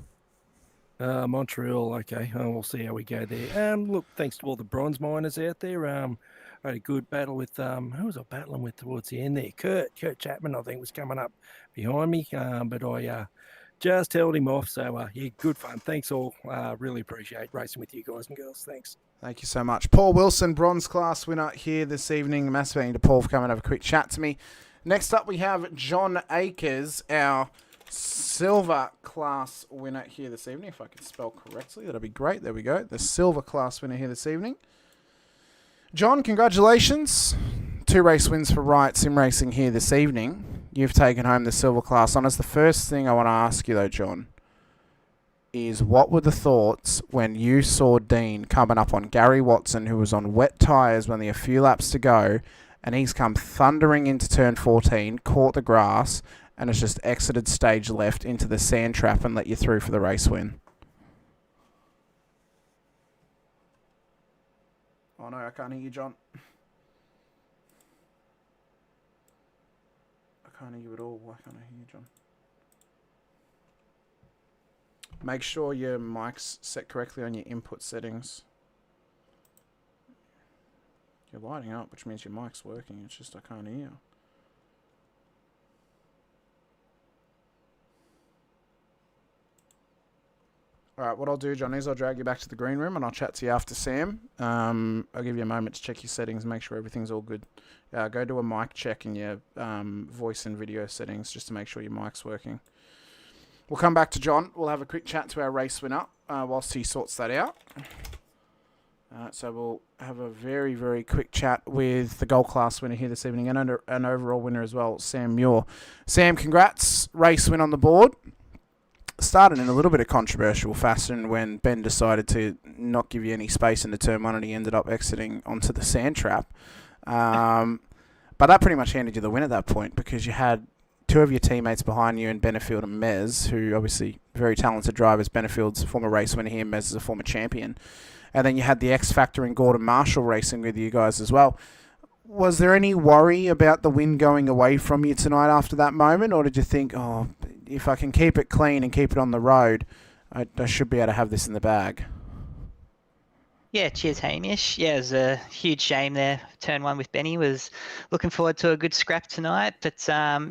Montreal, okay. We'll see how we go there. Look, thanks to all the bronze miners out there. I had a good battle with who was I battling with towards the end there? Kurt Chapman, I think, was coming up behind me, but I just held him off. So yeah, good fun. Thanks all. Really appreciate racing with you guys and girls. Thanks. Thank you so much, Paul Wilson, bronze class winner here this evening. Massive thank you to Paul for coming and have a quick chat to me. Next up, we have John Akers, our silver class winner here this evening. If I can spell correctly, that'll be great. There we go. The silver class winner here this evening. John, congratulations. 2 race wins for Riot Sim Racing here this evening. You've taken home the silver class honours. The first thing I want to ask you though, John, is what were the thoughts when you saw Dean coming up on Gary Watson, who was on wet tyres when there were a few laps to go, and he's come thundering into turn 14, caught the grass, and has just exited stage left into the sand trap and let you through for the race win? Oh no, I can't hear you, John. I can't hear you at all. Why can't I hear you, John? Make sure your mic's set correctly on your input settings. You're lighting up, which means your mic's working. It's just I can't hear. Alright, what I'll do, John, is I'll drag you back to the green room and I'll chat to you after Sam. I'll give you a moment to check your settings and make sure everything's all good. Go do a mic check in your voice and video settings just to make sure your mic's working. We'll come back to John. We'll have a quick chat to our race winner whilst he sorts that out. So we'll have a very, very quick chat with the gold class winner here this evening and an overall winner as well, Sam Muir. Sam, congrats. Race win on the board. Started in a little bit of controversial fashion when Ben decided to not give you any space into turn one and he ended up exiting onto the sand trap. But that pretty much handed you the win at that point because you had two of your teammates behind you in Benefield and Mez, who obviously very talented drivers. Benefield's a former race winner here, Mez is a former champion. And then you had the X Factor and Gordon Marshall racing with you guys as well. Was there any worry about the win going away from you tonight after that moment? Or did you think, oh, if I can keep it clean and keep it on the road, I should be able to have this in the bag? Yeah, cheers, Hamish. Yeah, it was a huge shame there. Turn one with Benny. Was looking forward to a good scrap tonight, but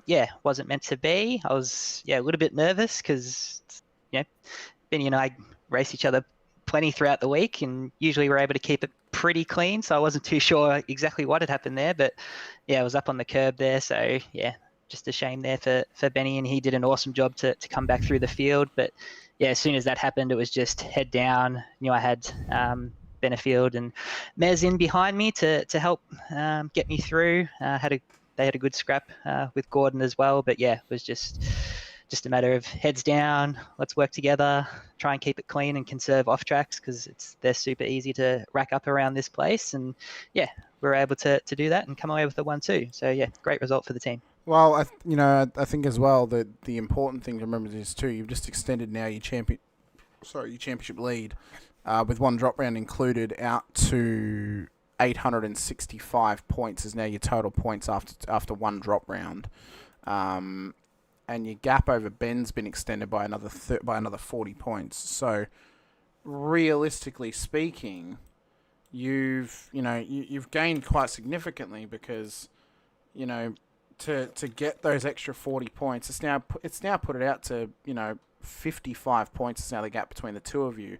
yeah, wasn't meant to be. I was a little bit nervous because Benny and I race each other plenty throughout the week, and usually we're able to keep it pretty clean. So I wasn't too sure exactly what had happened there, but yeah, I was up on the curb there. So yeah, just a shame there for Benny, and he did an awesome job to come back through the field. But yeah, as soon as that happened, it was just head down. I had Benefield and Mez in behind me to help get me through. They had a good scrap with Gordon as well. But yeah, it was just a matter of heads down, let's work together, try and keep it clean and conserve off tracks because they're super easy to rack up around this place. And yeah, we were able to do that and come away with the 1-2. So yeah, great result for the team. Well, I think as well that the important thing to remember is too, you've just extended now your championship lead with one drop round included out to 865 points is now your total points after one drop round. And your gap over Ben's been extended by another 40 points. So, realistically speaking, you've gained quite significantly because, to get those extra 40 points, it's now put it out to 55 points is now the gap between the two of you.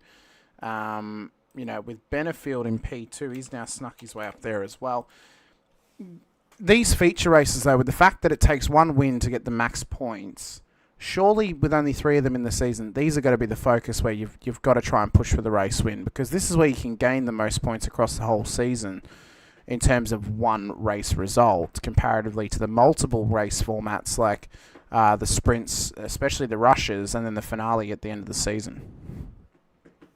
With Benefield in P2, he's now snuck his way up there as well. These feature races, though, with the fact that it takes one win to get the max points, surely with only 3 of them in the season, these are going to be the focus where you've got to try and push for the race win because this is where you can gain the most points across the whole season in terms of one race result, comparatively to the multiple race formats like the sprints, especially the rushes, and then the finale at the end of the season.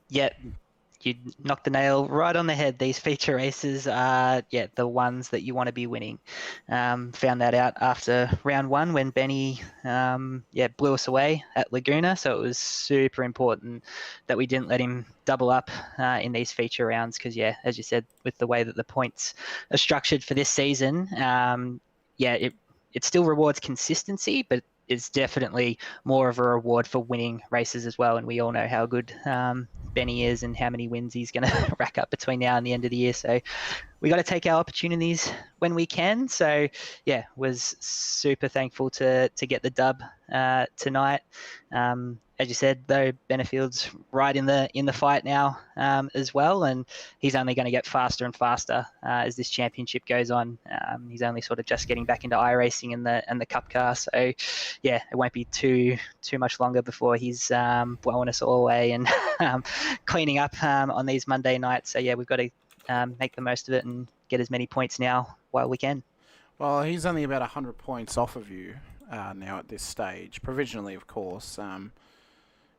Yeah. You knocked the nail right on the head. These feature races are, the ones that you want to be winning. Found that out after round one when Benny, blew us away at Laguna. So it was super important that we didn't let him double up in these feature rounds because, as you said, with the way that the points are structured for this season, it still rewards consistency, but it's definitely more of a reward for winning races as well. And we all know how good Benny is and how many wins he's going to rack up between now and the end of the year. So we got to take our opportunities when we can. So yeah, was super thankful to get the dub tonight. As you said, though, Benefield's right in the fight now as well, and he's only going to get faster and faster as this championship goes on. He's only sort of just getting back into iRacing and the Cup car, so yeah, it won't be too much longer before he's blowing us all away and cleaning up on these Monday nights. So yeah, we've got to make the most of it and get as many points now while we can. Well, he's only about 100 points off of you now at this stage, provisionally, of course.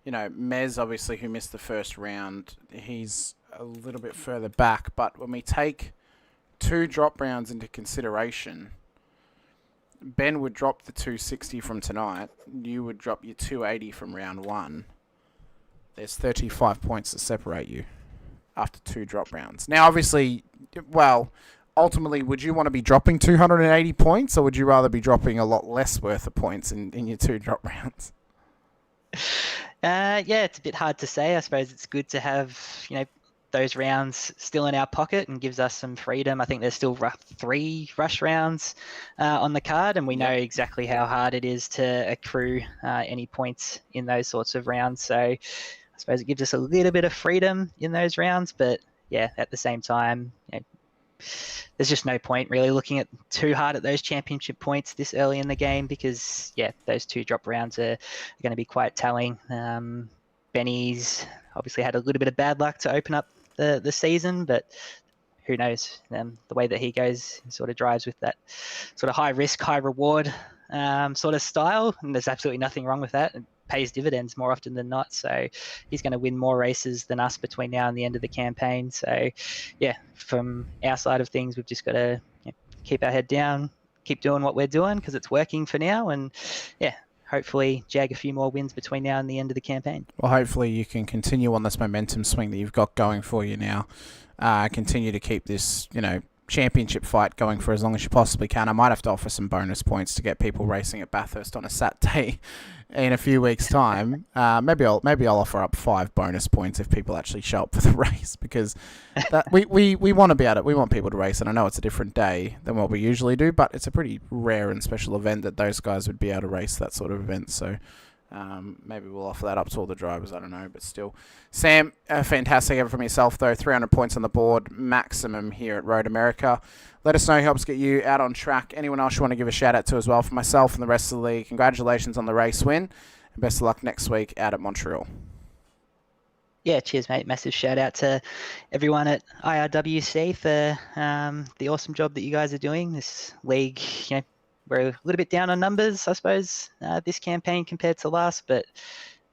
Mez, obviously, who missed the first round, he's a little bit further back. But when we take 2 drop rounds into consideration, Ben would drop the 260 from tonight. You would drop your 280 from round 1. There's 35 points that separate you after 2 drop rounds. Now, obviously, ultimately, would you want to be dropping 280 points, or would you rather be dropping a lot less worth of points in your 2 drop rounds? Yeah, it's a bit hard to say. I suppose it's good to have, those rounds still in our pocket and gives us some freedom. I think there's still 3 rush rounds on the card, and we know exactly how hard it is to accrue any points in those sorts of rounds. So I suppose it gives us a little bit of freedom in those rounds, but yeah, at the same time, there's just no point really looking at too hard at those championship points this early in the game, because those 2 drop rounds are going to be quite telling. Benny's obviously had a little bit of bad luck to open up the season, but who knows? The way that he goes, he sort of drives with that sort of high risk, high reward sort of style, and there's absolutely nothing wrong with that. It pays dividends more often than not, so he's going to win more races than us between now and the end of the campaign. So from our side of things, we've just got to keep our head down, keep doing what we're doing because it's working for now, and hopefully jag a few more wins between now and the end of the campaign. Well, hopefully you can continue on this momentum swing that you've got going for you now. Continue to keep this, championship fight going for as long as you possibly can. I might have to offer some bonus points to get people racing at Bathurst on a Saturday in a few weeks' time. Maybe I'll offer up 5 bonus points if people actually show up for the race, because we want to be at it. We want people to race, and I know it's a different day than what we usually do, but it's a pretty rare and special event that those guys would be able to race that sort of event. So maybe we'll offer that up to all the drivers. I don't know, but still. Sam, a fantastic effort from yourself, though. 300 points on the board, maximum here at Road America. Let us know who helps get you out on track. Anyone else you want to give a shout out to as well? For myself and the rest of the league, congratulations on the race win, and best of luck next week out at Montreal. Yeah, cheers, mate. Massive shout out to everyone at IRWC for the awesome job that you guys are doing. This league, we're a little bit down on numbers, I suppose, this campaign compared to last, but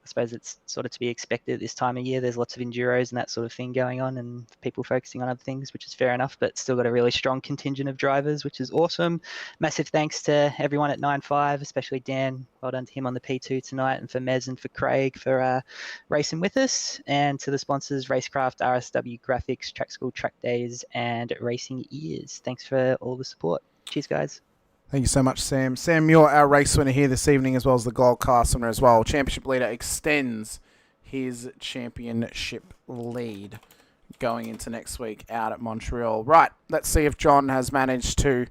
I suppose it's sort of to be expected at this time of year. There's lots of enduros and that sort of thing going on, and people focusing on other things, which is fair enough, but still got a really strong contingent of drivers, which is awesome. Massive thanks to everyone at 9.5, especially Dan. Well done to him on the P2 tonight, and for Mez and for Craig for racing with us, and to the sponsors, Racecraft, RSW Graphics, Track School Track Days, and Racing Ears. Thanks for all the support. Cheers, guys. Thank you so much, Sam. Sam, you're our race winner here this evening, as well as the Gold Class winner as well. Championship leader extends his championship lead going into next week out at Montreal. Right, let's see if John has managed to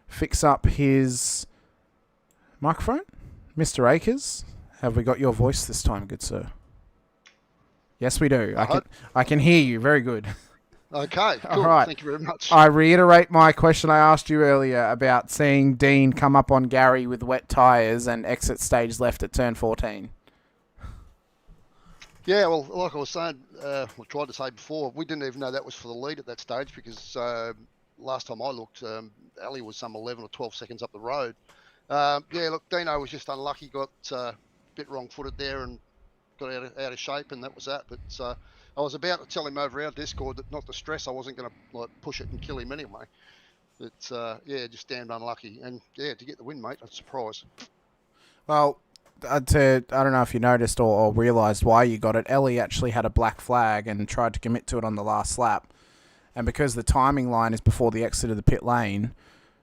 fix up his microphone. Mr. Akers, have we got your voice this time, good sir? Yes, we do. I can hear you. Very good. Okay, cool. All right. Thank you very much. I reiterate my question I asked you earlier about seeing Dean come up on Gary with wet tyres and exit stage left at turn 14. Yeah, well, like I was saying, I tried to say before, we didn't even know that was for the lead at that stage, because last time I looked, Ali was some 11 or 12 seconds up the road. Look, Dino was just unlucky, got a bit wrong-footed there and got out of shape, and that was that. But I was about to tell him over our Discord that not to stress, I wasn't going to push it and kill him anyway. But just damned unlucky. And to get the win, mate, I'm surprised. Well, I don't know if you noticed or realised why you got it. Ellie actually had a black flag and tried to commit to it on the last lap. And because the timing line is before the exit of the pit lane,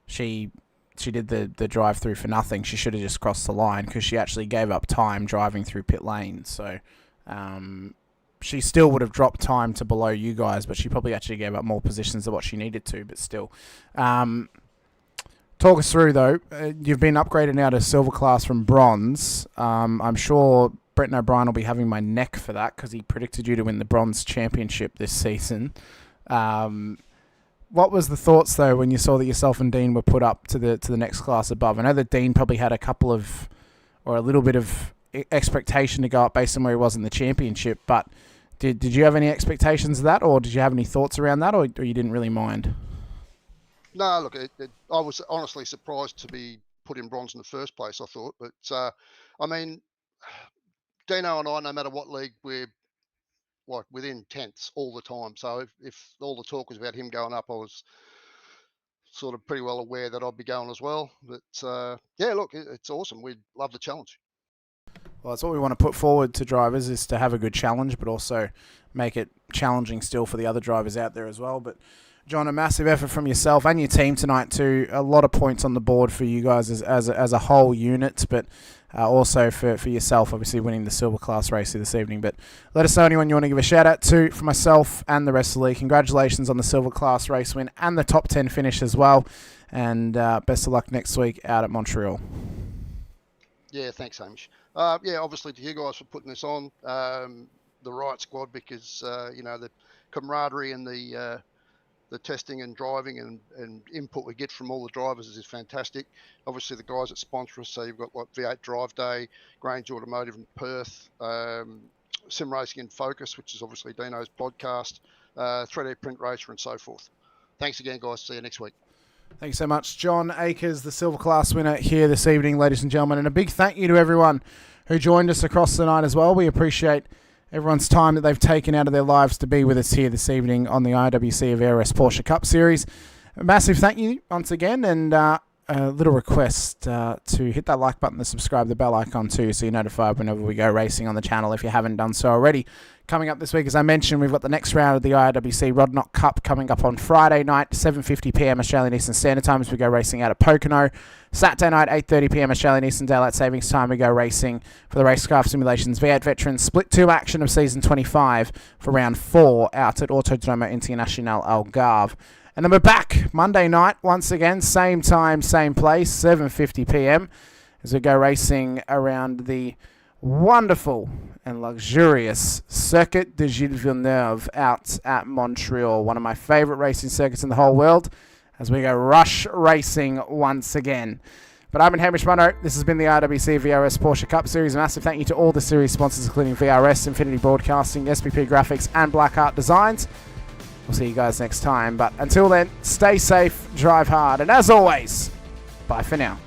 she did the drive-through for nothing. She should have just crossed the line, because she actually gave up time driving through pit lane. So she still would have dropped time to below you guys, but she probably actually gave up more positions than what she needed to, but still. Talk us through, though. You've been upgraded now to silver class from bronze. I'm sure Brenton O'Brien will be having my neck for that, because he predicted you to win the bronze championship this season. What was the thoughts, though, when you saw that yourself and Dean were put up to the next class above? I know that Dean probably had a little bit of expectation to go up based on where he was in the championship, but did you have any expectations of that, or did you have any thoughts around that, or you didn't really mind? No, look, I was honestly surprised to be put in bronze in the first place, I thought. But, I mean, Dino and I, no matter what league, we're like within tenths all the time. So if all the talk was about him going up, I was sort of pretty well aware that I'd be going as well. But, look, it's awesome. We love the challenge. Well, that's what we want to put forward to drivers, is to have a good challenge, but also make it challenging still for the other drivers out there as well. But John, a massive effort from yourself and your team tonight too. A lot of points on the board for you guys as a whole unit, but also for yourself, obviously winning the silver class race this evening. But let us know anyone you want to give a shout out to for myself and the rest of the league. Congratulations on the silver class race win and the top 10 finish as well. And best of luck next week out at Montreal. Yeah, thanks, Hamish. Obviously to you guys for putting this on, the right squad, because the camaraderie and the testing and driving and input we get from all the drivers is fantastic. Obviously the guys that sponsor us, so you've got like V8 Drive Day, Grange Automotive in Perth, Sim Racing in Focus, which is obviously Dino's podcast, 3D Print Racer and so forth. Thanks again, guys. See you next week. Thank you so much. John Akers, the silver class winner here this evening, ladies and gentlemen. And a big thank you to everyone who joined us across the night as well. We appreciate everyone's time that they've taken out of their lives to be with us here this evening on the IRWC VRS Porsche Cup Series. A massive thank you once again, and a little request to hit that like button, to subscribe, the bell icon too, so you're notified whenever we go racing on the channel if you haven't done so already. Coming up this week, as I mentioned, we've got the next round of the IRWC Rodknock Cup coming up on Friday night, 7:50 p.m. Australian Eastern Standard Time as we go racing out at Pocono. Saturday night, 8:30 p.m. Australian Eastern Daylight Savings Time, we go racing for the Racecraft Simulations V8 Veterans Split 2 action of Season 25 for Round 4 out at Autodromo Internacional Algarve. And then we're back Monday night, once again, same time, same place, 7:50 p.m. as we go racing around the wonderful and luxurious Circuit de Gilles Villeneuve out at Montreal, one of my favourite racing circuits in the whole world, as we go rush racing once again. But I've been Hamish Munro. This has been the IRWC VRS Porsche Cup Series. A massive thank you to all the series sponsors, including VRS, Infinity Broadcasting, SPP Graphics, and Blackheart Designs. We'll see you guys next time. But until then, stay safe, drive hard, and as always, bye for now.